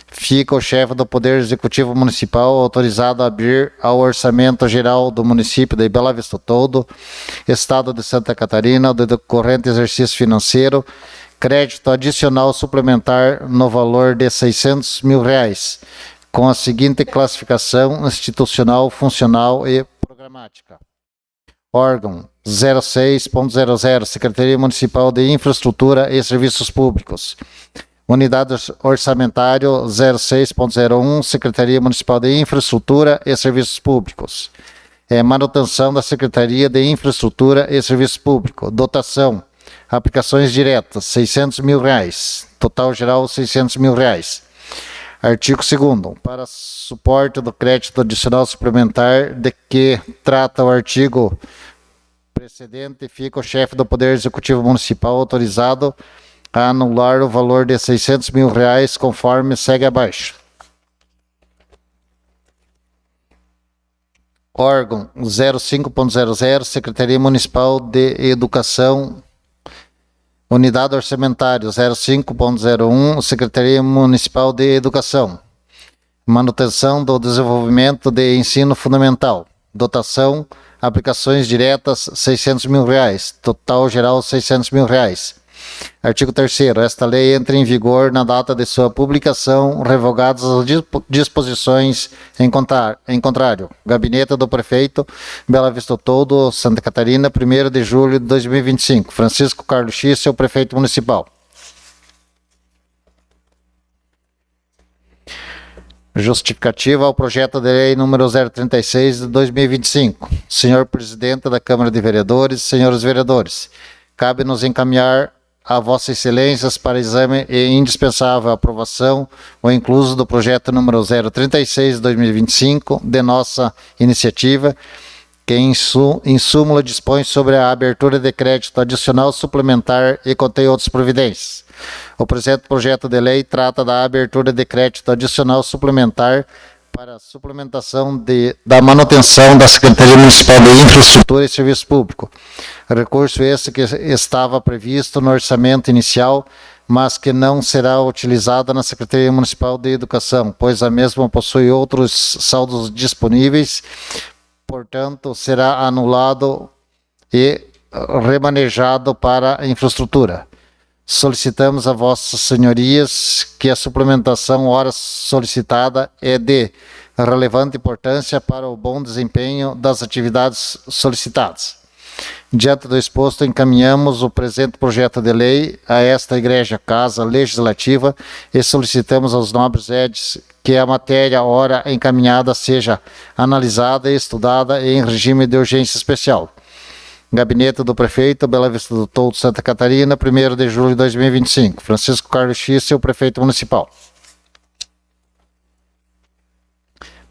Fica o chefe do Poder Executivo Municipal autorizado a abrir ao Orçamento Geral do município de Bela Vista do Toldo, estado de Santa Catarina, do decorrente exercício financeiro, crédito adicional suplementar no valor de R$600 mil, com a seguinte classificação institucional, funcional e programática. Órgão 06.00, Secretaria Municipal de Infraestrutura e Serviços Públicos. Unidade orçamentário 06.01, Secretaria Municipal de Infraestrutura e Serviços Públicos. Manutenção da Secretaria de Infraestrutura e Serviços Públicos. Dotação, aplicações diretas, R$600 mil. Total geral, R$600 mil. Artigo 2º. Para suporte do crédito adicional suplementar de que trata o artigo precedente, fica o chefe do Poder Executivo Municipal autorizado a anular o valor de R$600 mil, conforme segue abaixo. Órgão 05.00, Secretaria Municipal de Educação. Unidade orçamentária 05.01, Secretaria Municipal de Educação. Manutenção do desenvolvimento de ensino fundamental. Dotação, aplicações diretas, R$600 mil. Total geral, R$600 mil. Artigo 3º. Esta lei entra em vigor na data de sua publicação, revogadas as disposições em contrário. Gabinete do Prefeito, Bela Vista do Toldo, Santa Catarina, 1º de julho de 2025. Francisco Carlos Xício, Prefeito Municipal. Justificativa ao projeto de lei número 036 de 2025. Senhor Presidente da Câmara de Vereadores, senhores vereadores, cabe-nos encaminhar a Vossa Excelências para exame e indispensável aprovação o incluso do projeto número 036 de 2025 de nossa iniciativa, que em súmula dispõe sobre a abertura de crédito adicional suplementar e contém outras providências. O presente projeto de lei trata da abertura de crédito adicional suplementar para a suplementação da manutenção da Secretaria Municipal de Infraestrutura e Serviço Público. Recurso esse que estava previsto no orçamento inicial, mas que não será utilizado na Secretaria Municipal de Educação, pois a mesma possui outros saldos disponíveis, portanto, será anulado e remanejado para a infraestrutura. Solicitamos a vossas senhorias que a suplementação ora solicitada é de relevante importância para o bom desempenho das atividades solicitadas. Diante do exposto, encaminhamos o presente projeto de lei a esta Igreja Casa Legislativa e solicitamos aos nobres edis que a matéria ora encaminhada seja analisada e estudada em regime de urgência especial. Gabinete do Prefeito, Bela Vista do Toldo, Santa Catarina, 1º de julho de 2025. Francisco Carlos Xício, Prefeito Municipal.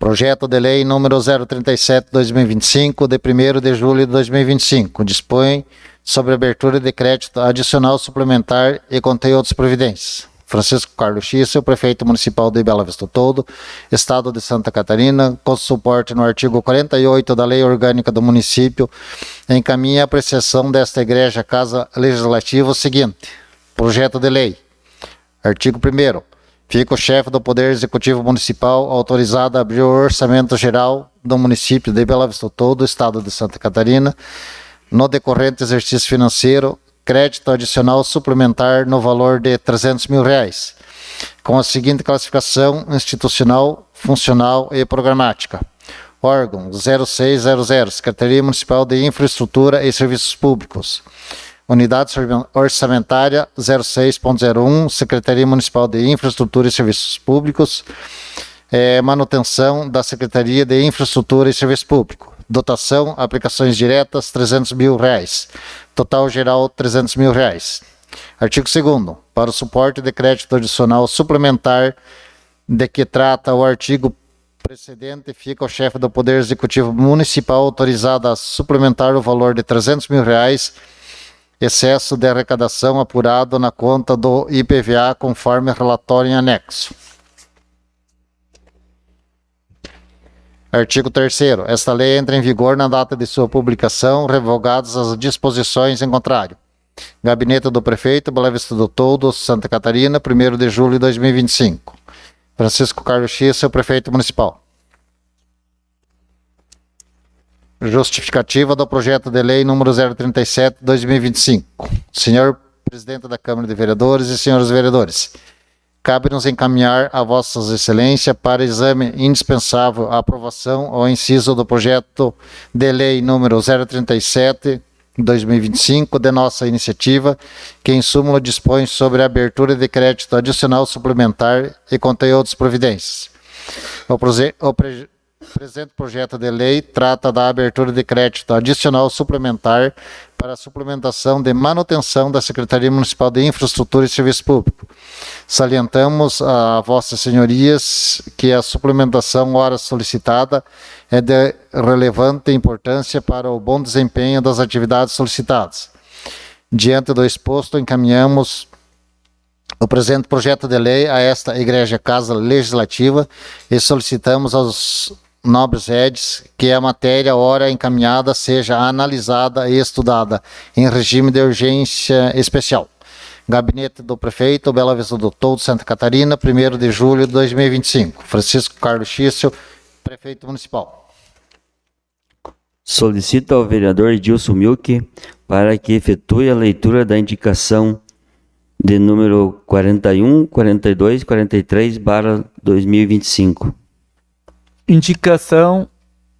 Projeto de Lei número 037/2025, de 1º de julho de 2025. Dispõe sobre abertura de crédito adicional suplementar e contém outras providências. Francisco Carlos Xício, Prefeito Municipal de Bela Vista do Toldo, Estado de Santa Catarina, com suporte no artigo 48 da Lei Orgânica do Município, encaminha a apreciação desta Igreja Casa Legislativa o seguinte: projeto de lei. Artigo 1º. Fica o chefe do Poder Executivo Municipal autorizado a abrir o Orçamento Geral do município de Bela Vista do Toldo, Estado de Santa Catarina, no decorrente exercício financeiro, crédito adicional suplementar no valor de R$300 mil, com a seguinte classificação institucional, funcional e programática. Órgão 0600, Secretaria Municipal de Infraestrutura e Serviços Públicos. Unidade orçamentária 06.01, Secretaria Municipal de Infraestrutura e Serviços Públicos. Manutenção da Secretaria de Infraestrutura e Serviço Público. Dotação, aplicações diretas, R$300 mil. Total geral, R$300 mil. Artigo 2º. Para o suporte de crédito adicional suplementar de que trata o artigo precedente, fica o chefe do Poder Executivo Municipal autorizado a suplementar o valor de R$300 mil, excesso de arrecadação apurado na conta do IPVA, conforme relatório em anexo. Artigo 3º. Esta lei entra em vigor na data de sua publicação, revogadas as disposições em contrário. Gabinete do Prefeito, Bela Vista do Toldo, Santa Catarina, 1º de julho de 2025. Francisco Carlos Xissa, Prefeito Municipal. Justificativa do projeto de lei número 037/2025. Senhor Presidente da Câmara de Vereadores e senhores vereadores, cabe-nos encaminhar a Vossas Excelências para exame indispensável a aprovação ao inciso do projeto de lei número 037/2025 de nossa iniciativa, que em súmula dispõe sobre a abertura de crédito adicional suplementar e contém outras providências. O presente projeto de lei trata da abertura de crédito adicional suplementar para a suplementação de manutenção da Secretaria Municipal de Infraestrutura e Serviço Público. Salientamos a Vossas Senhorias que a suplementação ora solicitada é de relevante importância para o bom desempenho das atividades solicitadas. Diante do exposto, encaminhamos o presente projeto de lei a esta Igreja Casa Legislativa e solicitamos aos nobres redes que a matéria ora encaminhada seja analisada e estudada em regime de urgência especial. Gabinete do Prefeito, Bela Vista do Toldo, Santa Catarina, 1º de julho de 2025. Francisco Carlos Xissa, Prefeito Municipal. Solicita ao vereador Edilson Milk para que efetue a leitura da indicação de número 41, 42, 43/2025. Indicação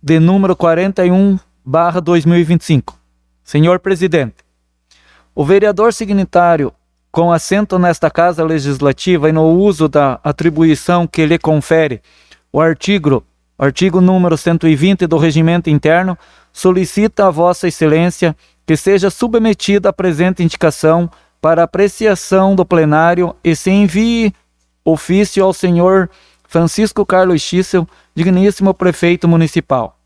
de número 41/2025. Senhor Presidente, o vereador signatário, com assento nesta Casa Legislativa e no uso da atribuição que lhe confere o artigo número 120 do Regimento Interno, solicita a Vossa Excelência que seja submetida a presente indicação para apreciação do plenário e se envie ofício ao senhor Francisco Carlos Xissa, digníssimo Prefeito Municipal,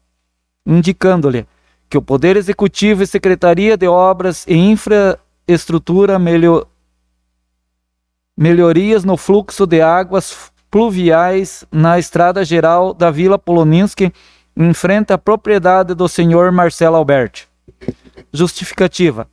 indicando-lhe que o Poder Executivo e Secretaria de Obras e Infraestrutura melhorias no fluxo de águas pluviais na Estrada Geral da Vila Poloninski, em frente à propriedade do senhor Marcelo Alberti. Justificativa.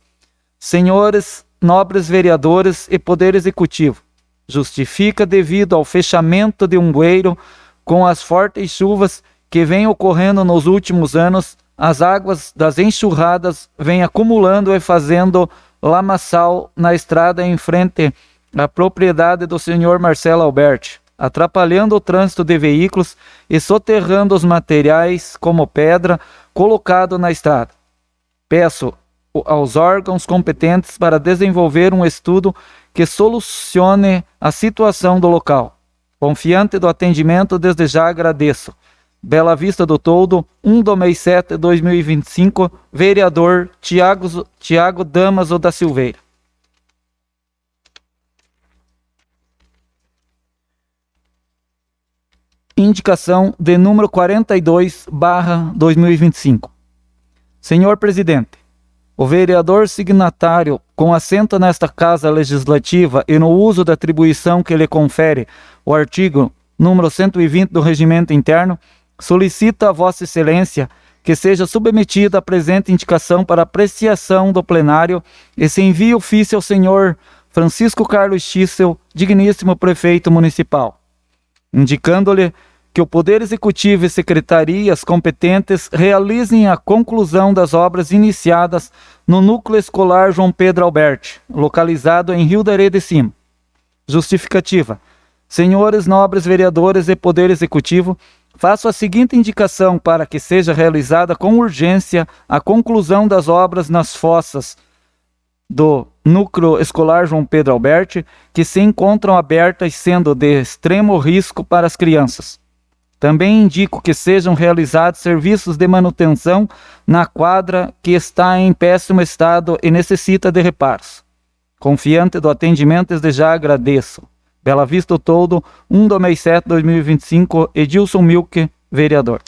Senhores nobres vereadores e Poder Executivo, justifica devido ao fechamento de um bueiro com as fortes chuvas que vêm ocorrendo nos últimos anos, as águas das enxurradas vêm acumulando e fazendo lamaçal na estrada em frente à propriedade do senhor Marcelo Alberti, atrapalhando o trânsito de veículos e soterrando os materiais como pedra colocado na estrada. Peço aos órgãos competentes para desenvolver um estudo que solucione a situação do local. Confiante do atendimento, desde já agradeço. Bela Vista do Toldo, 1/7/2025, vereador Tiago Damaso da Silveira. Indicação de número 42/2025. Senhor Presidente, o vereador signatário, com assento nesta Casa Legislativa e no uso da atribuição que lhe confere o artigo número 120 do Regimento Interno, solicita a Vossa Excelência que seja submetida a presente indicação para apreciação do plenário e se envie ofício ao senhor Francisco Carlos Xissa, digníssimo Prefeito Municipal, indicando-lhe que o Poder Executivo e secretarias competentes realizem a conclusão das obras iniciadas no Núcleo Escolar João Pedro Alberti, localizado em Rio da Areia de Cima. Justificativa. Senhores nobres vereadores e Poder Executivo, faço a seguinte indicação para que seja realizada com urgência a conclusão das obras nas fossas do Núcleo Escolar João Pedro Alberti, que se encontram abertas, sendo de extremo risco para as crianças. Também indico que sejam realizados serviços de manutenção na quadra que está em péssimo estado e necessita de reparos. Confiante do atendimento, desde já agradeço. Bela Vista Todo, 1 de mês 7 de 2025, Edilson Milke, vereador.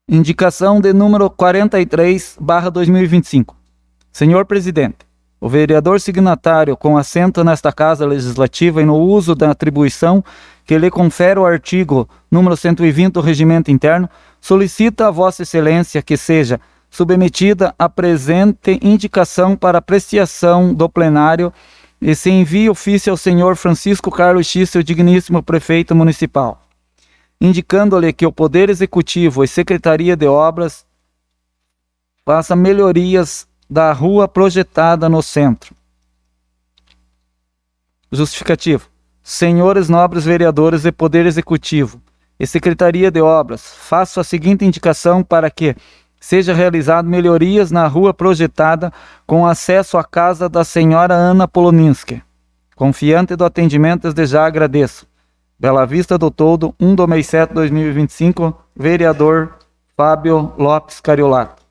Indicação de número 43/2025. Senhor Presidente, o vereador signatário com assento nesta Casa Legislativa e no uso da atribuição que lhe confere o artigo número 120 do Regimento Interno, solicita a Vossa Excelência que seja submetida a presente indicação para apreciação do plenário e se envie ofício ao senhor Francisco Carlos Xício, digníssimo prefeito municipal, indicando-lhe que o Poder Executivo e Secretaria de Obras faça melhorias da rua projetada no centro. Justificativo. Senhores nobres vereadores e Poder Executivo e Secretaria de Obras, faço a seguinte indicação para que seja realizado melhorias na rua projetada com acesso à casa da senhora Ana Poloninski. Confiante do atendimento, desde já agradeço. Bela Vista do Todo, 1 de mês 7 de 2025, vereador Fábio Lopes Cariolato.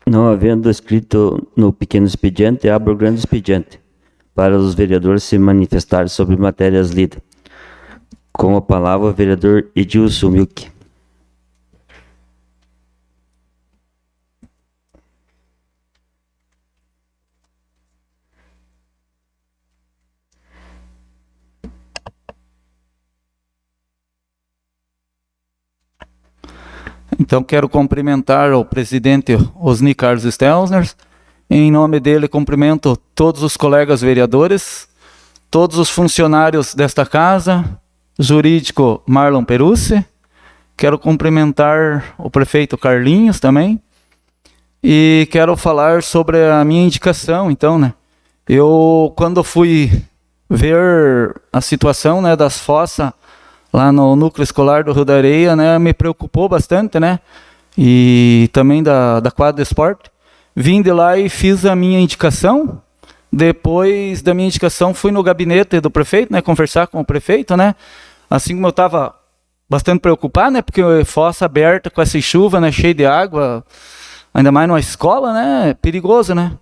Não havendo escrito no pequeno expediente, abro o grande expediente para os vereadores se manifestarem sobre matérias lidas. Com a palavra, o vereador Edilson Milke. Então, quero cumprimentar o presidente Osni Carlos Stelzner. Em nome dele, cumprimento todos os colegas vereadores, todos os funcionários desta casa, jurídico Marlon Perucci. Quero cumprimentar o prefeito Carlinhos também. E quero falar sobre a minha indicação, então, né? Eu, quando fui ver a situação, né, das fossas lá no Núcleo Escolar do Rio da Areia, né, me preocupou bastante, né? E também da quadra de esporte. Vim de lá e fiz a minha indicação. Depois da minha indicação, fui no gabinete do prefeito, né, conversar com o prefeito, né? Assim como eu estava bastante preocupado, né, porque fossa aberta com essa chuva, né, cheia de água, ainda mais numa escola, né, perigoso, né?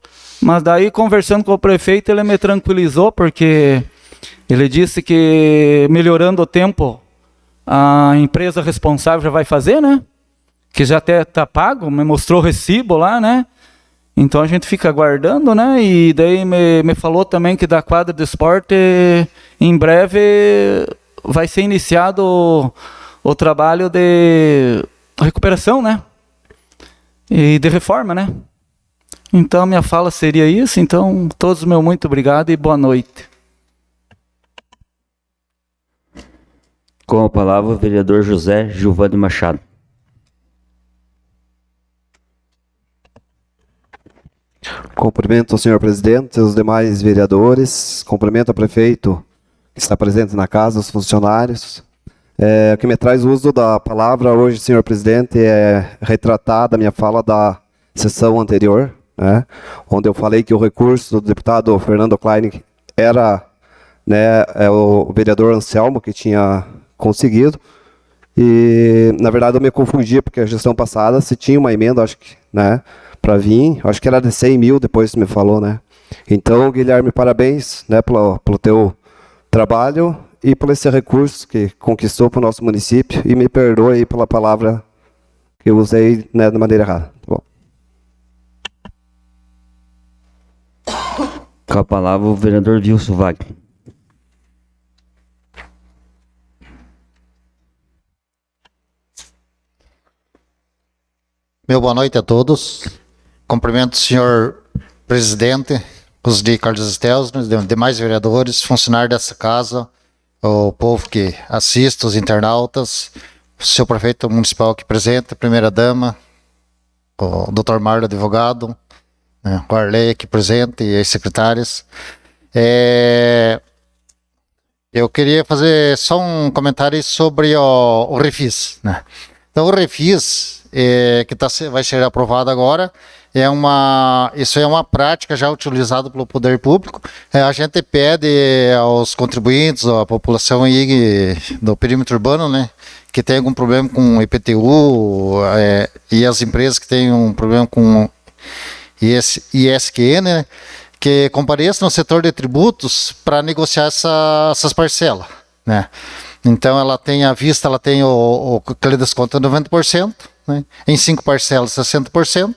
Mas daí, conversando com o prefeito, ele me tranquilizou, porque ele disse que melhorando o tempo, a empresa responsável já vai fazer, né? Que já até está pago, me mostrou o recibo lá, né? Então a gente fica aguardando, né? E daí me falou também que da quadra de esporte, em breve vai ser iniciado o trabalho de recuperação, né? E de reforma, né? Então minha fala seria isso. Então, todos meu muito obrigado e boa noite. Com a palavra, o vereador José Giovanni Machado. Cumprimento o senhor presidente e os demais vereadores. Cumprimento o prefeito que está presente na casa, os funcionários. O que me traz o uso da palavra hoje, senhor presidente, é retratar da minha fala da sessão anterior, né, onde eu falei que o recurso do deputado Fernando Klein era, né, o vereador Anselmo que tinha conseguido. E, na verdade, eu me confundi, porque a gestão passada se tinha uma emenda, acho que, né, para vir, acho que era de 100 mil, depois você me falou, né. Então, Guilherme, parabéns, né, pelo teu trabalho e por esse recurso que conquistou para o nosso município, e me perdoe aí pela palavra que eu usei, né, de maneira errada. Tá bom. Com a palavra, o vereador Wilson Wagner. Meu boa noite a todos. Cumprimento o senhor presidente, os de Carlos Estéus, os demais vereadores, funcionários dessa casa, o povo que assiste, os internautas, o seu prefeito municipal aqui presente, a primeira-dama, o doutor Marlon, advogado, né, o Arley aqui presente e as secretárias. Eu queria fazer só um comentário sobre o Refis, né? Então, o Refis, vai ser aprovado agora, isso é uma prática já utilizada pelo poder público. A gente pede aos contribuintes, à população aí do perímetro urbano, né, que tem algum problema com IPTU, e as empresas que têm um problema com ISQN, né, que compareçam no setor de tributos para negociar essas parcelas, né? Então, ela tem à vista, ela tem aquele desconto de 90%, né? Em 5 parcelas, 60%,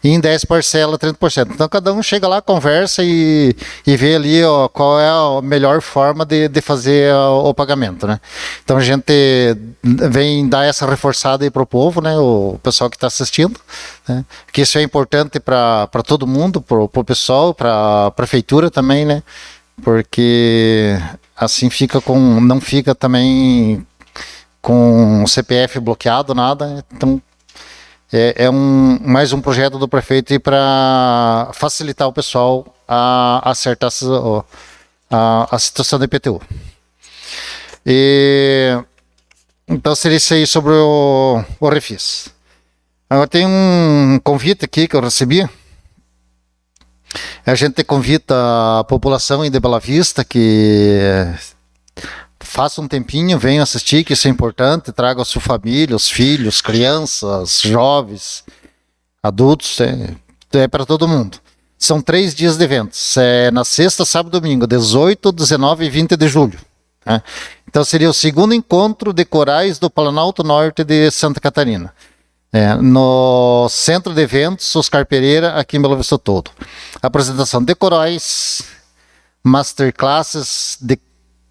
e em 10 parcelas, 30%. Então, cada um chega lá, conversa e vê ali qual é a melhor forma de fazer o pagamento, né? Então, a gente vem dar essa reforçada aí para o povo, né? O pessoal que está assistindo, né? Que isso é importante para todo mundo, para o pessoal, para a prefeitura também, né? Porque assim não fica também com o CPF bloqueado, nada. Então, mais um projeto do prefeito para facilitar o pessoal a acertar a situação do IPTU. Então, seria isso aí sobre o Refis. Agora, tem um convite aqui que eu recebi. A gente convida a população de Bela Vista que faça um tempinho, venham assistir, que isso é importante, traga a sua família, os filhos, crianças, jovens, adultos, é para todo mundo. São 3 dias de eventos, na sexta, sábado e domingo, 18, 19 e 20 de julho. Né? Então seria o segundo encontro de corais do Planalto Norte de Santa Catarina. No Centro de Eventos Oscar Pereira, aqui em Belo Vista todo. Apresentação de corais, masterclasses de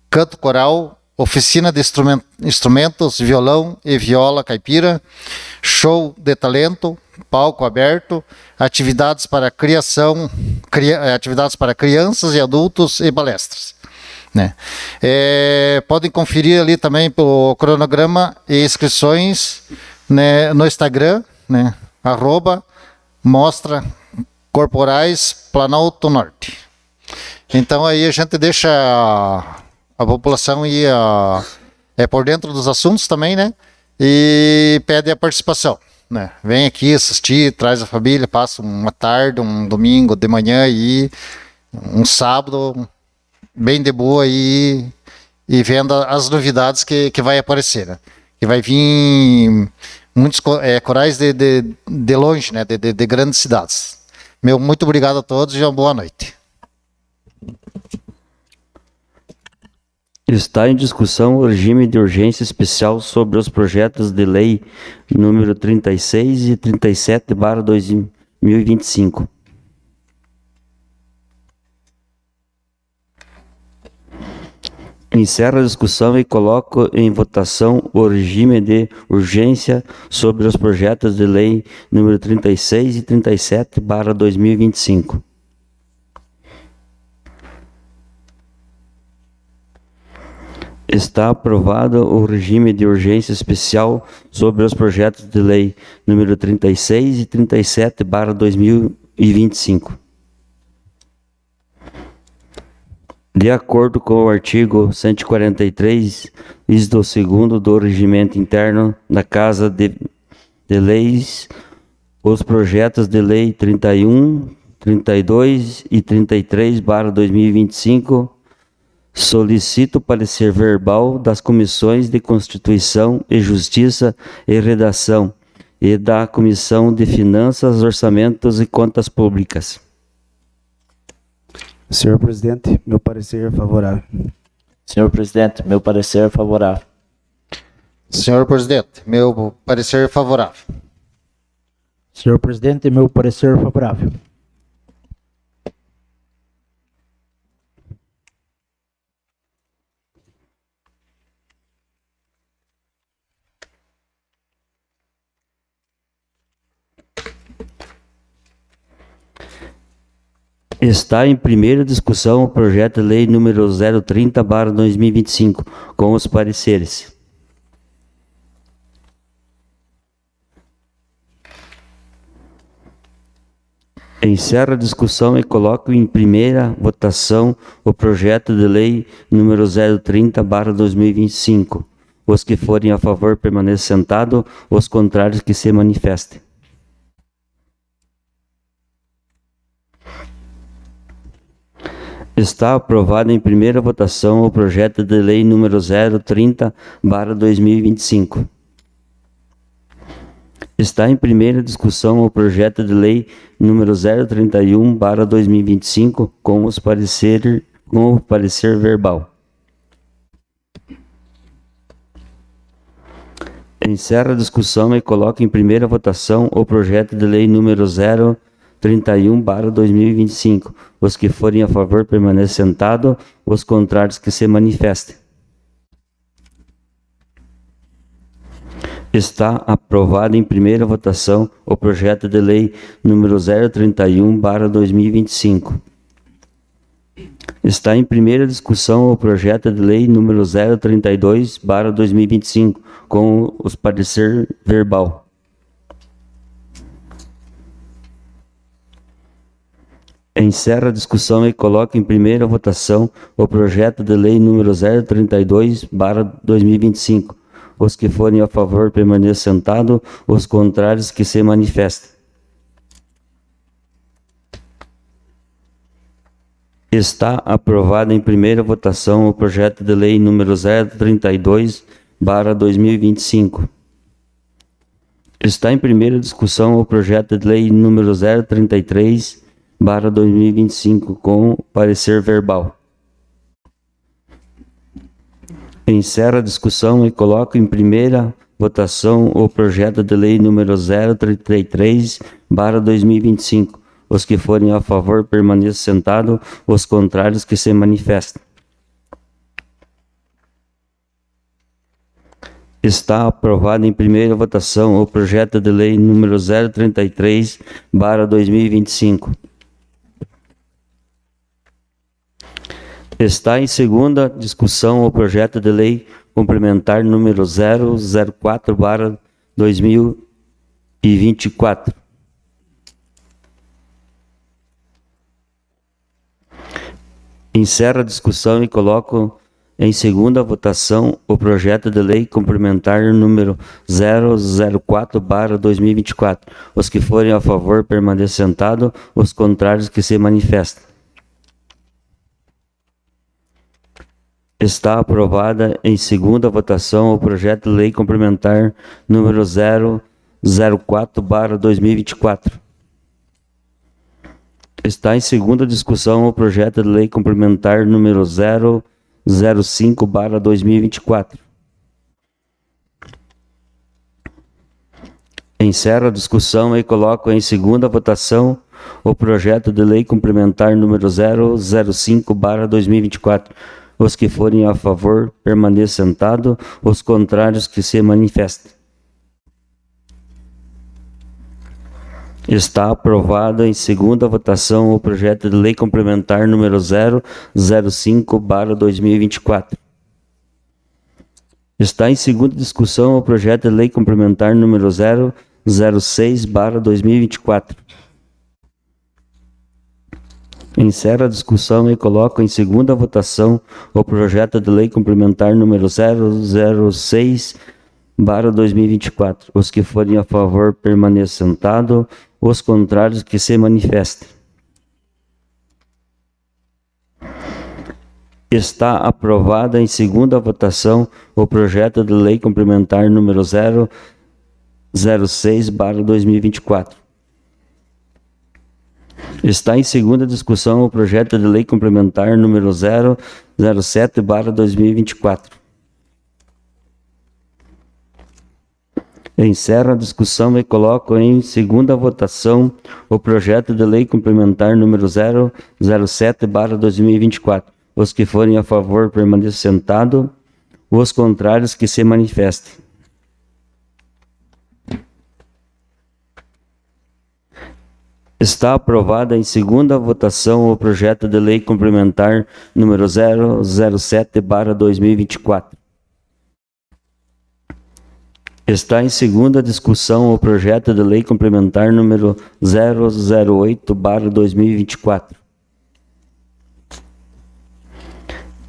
canto coral, oficina de instrumentos, violão e viola caipira, show de talento, palco aberto, atividades para atividades para crianças e adultos e palestras. Né? Podem conferir ali também pelo cronograma e inscrições, né, no Instagram, né, @mostra corporais Planalto Norte. Então aí a gente deixa a população ir por dentro dos assuntos também, né, e pede a participação, né. Vem aqui assistir, traz a família, passa uma tarde, um domingo de manhã e um sábado bem de boa e vendo as novidades que vai aparecer, né? Que vai vir muitos corais de longe, né? De grandes cidades. Muito obrigado a todos e uma boa noite. Está em discussão o regime de urgência especial sobre os projetos de lei número 36 e 37/2025. Encerro a discussão e coloco em votação o regime de urgência sobre os projetos de lei número 36 e 37/2025. Está aprovado o regime de urgência especial sobre os projetos de lei número 36 e 37/2025. De acordo com o artigo 143, inciso 2º do Regimento Interno da Casa de Leis, os projetos de lei 31, 32 e 33/2025, solicito parecer verbal das Comissões de Constituição e Justiça e Redação e da Comissão de Finanças, Orçamentos e Contas Públicas. Senhor presidente, meu parecer é favorável. Senhor presidente, meu parecer é favorável. Senhor presidente, meu parecer é favorável. Senhor presidente, meu parecer é favorável. Está em primeira discussão o projeto de lei número 030/2025, com os pareceres. Encerro a discussão e coloco em primeira votação o projeto de lei número 030/2025. Os que forem a favor permaneçam sentados, os contrários que se manifestem. Está aprovado em primeira votação o projeto de lei número 030/2025. Está em primeira discussão o projeto de lei número 031/2025 com o parecer verbal. Encerro a discussão e coloco em primeira votação o projeto de lei número 031/2025. Os que forem a favor permaneçam sentados, os contrários que se manifestem. Está aprovado em primeira votação o projeto de lei número 031/2025. Está em primeira discussão o projeto de lei número 032/2025, com os parecer verbal. Encerro a discussão e coloco em primeira votação o projeto de lei número 032/2025. Os que forem a favor permaneçam sentados, os contrários que se manifestem. Está aprovado em primeira votação o projeto de lei número 032/2025. Está em primeira discussão o projeto de lei número 033/2025 com parecer verbal. Encerro a discussão e coloco em primeira votação o projeto de lei número 033/2025. Os que forem a favor permaneçam sentados, os contrários que se manifestem. Está aprovado em primeira votação o projeto de lei número 033/2025. Está em segunda discussão o projeto de lei complementar número 004/2024. Encerro a discussão e coloco em segunda votação o projeto de lei complementar número 004/2024. Os que forem a favor permaneçam sentados, os contrários que se manifestem. Está aprovada em segunda votação o projeto de lei complementar número 004/2024. Está em segunda discussão o projeto de lei complementar número 005/2024. Encerro a discussão e coloco em segunda votação o projeto de lei complementar número 005/2024. Os que forem a favor permaneçam sentados, os contrários que se manifestem. Está aprovado em segunda votação o projeto de lei complementar número 005/2024. Está em segunda discussão o projeto de lei complementar número 006/2024. Encerro a discussão e coloco em segunda votação o projeto de lei complementar número 006/2024. Os que forem a favor permaneçam sentados, os contrários que se manifestem. Está aprovada em segunda votação o projeto de lei complementar número 006/2024. Está em segunda discussão o projeto de lei complementar número 007/2024. Encerro a discussão e coloco em segunda votação o projeto de lei complementar número 007/2024. Os que forem a favor permaneçam sentados, os contrários que se manifestem. Está aprovada em segunda votação o projeto de lei complementar número 007/2024. Está em segunda discussão o projeto de lei complementar número 008/2024.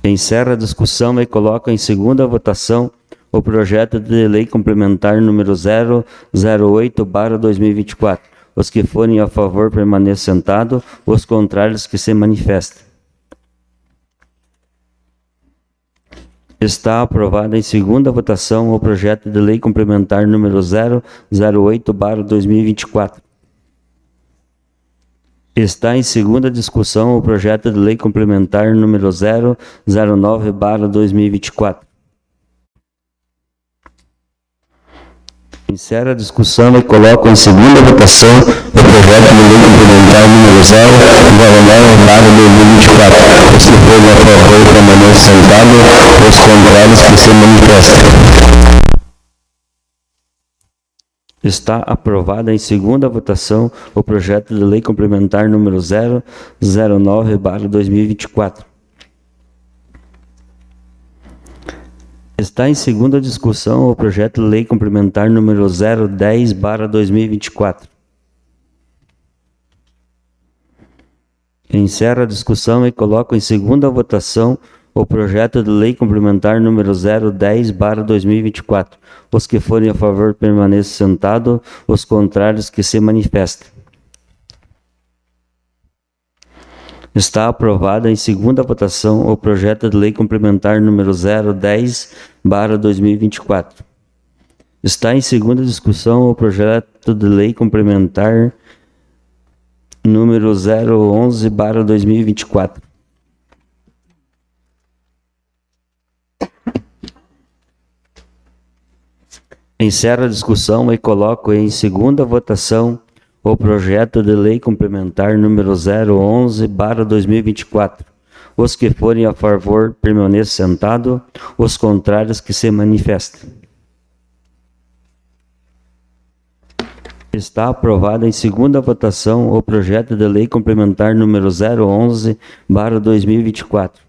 Encerra a discussão e coloca em segunda votação o projeto de lei complementar número 008/2024. Os que forem a favor permaneçam sentados, os contrários que se manifestem. Está aprovado em segunda votação o projeto de lei complementar número 008/2024. Está em segunda discussão o projeto de lei complementar número 009/2024. Encerra a discussão e coloco em segunda votação o projeto de lei complementar número 009/2024. Os que forem a favor permaneçam sentados, os contrários que se manifestem. Está aprovada em segunda votação o projeto de lei complementar número 009/2024. Está em segunda discussão o projeto de lei complementar número 010/2024. Encerro a discussão e coloco em segunda votação o projeto de lei complementar número 010/2024. Os que forem a favor permaneçam sentados, os contrários que se manifestem. Está aprovada em segunda votação o projeto de lei complementar número 010/2024. Está em segunda discussão o projeto de lei complementar número 011/2024. Encerro a discussão e coloco em segunda votação o projeto de lei complementar número 011/2024. Os que forem a favor permaneçam sentados, os contrários que se manifestem. Está aprovado em segunda votação o projeto de lei complementar número 011/2024.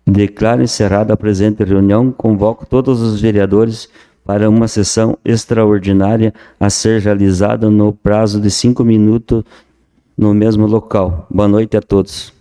Declaro encerrada a presente reunião, convoco todos os vereadores para uma sessão extraordinária a ser realizada no prazo de 5 minutos no mesmo local. Boa noite a todos.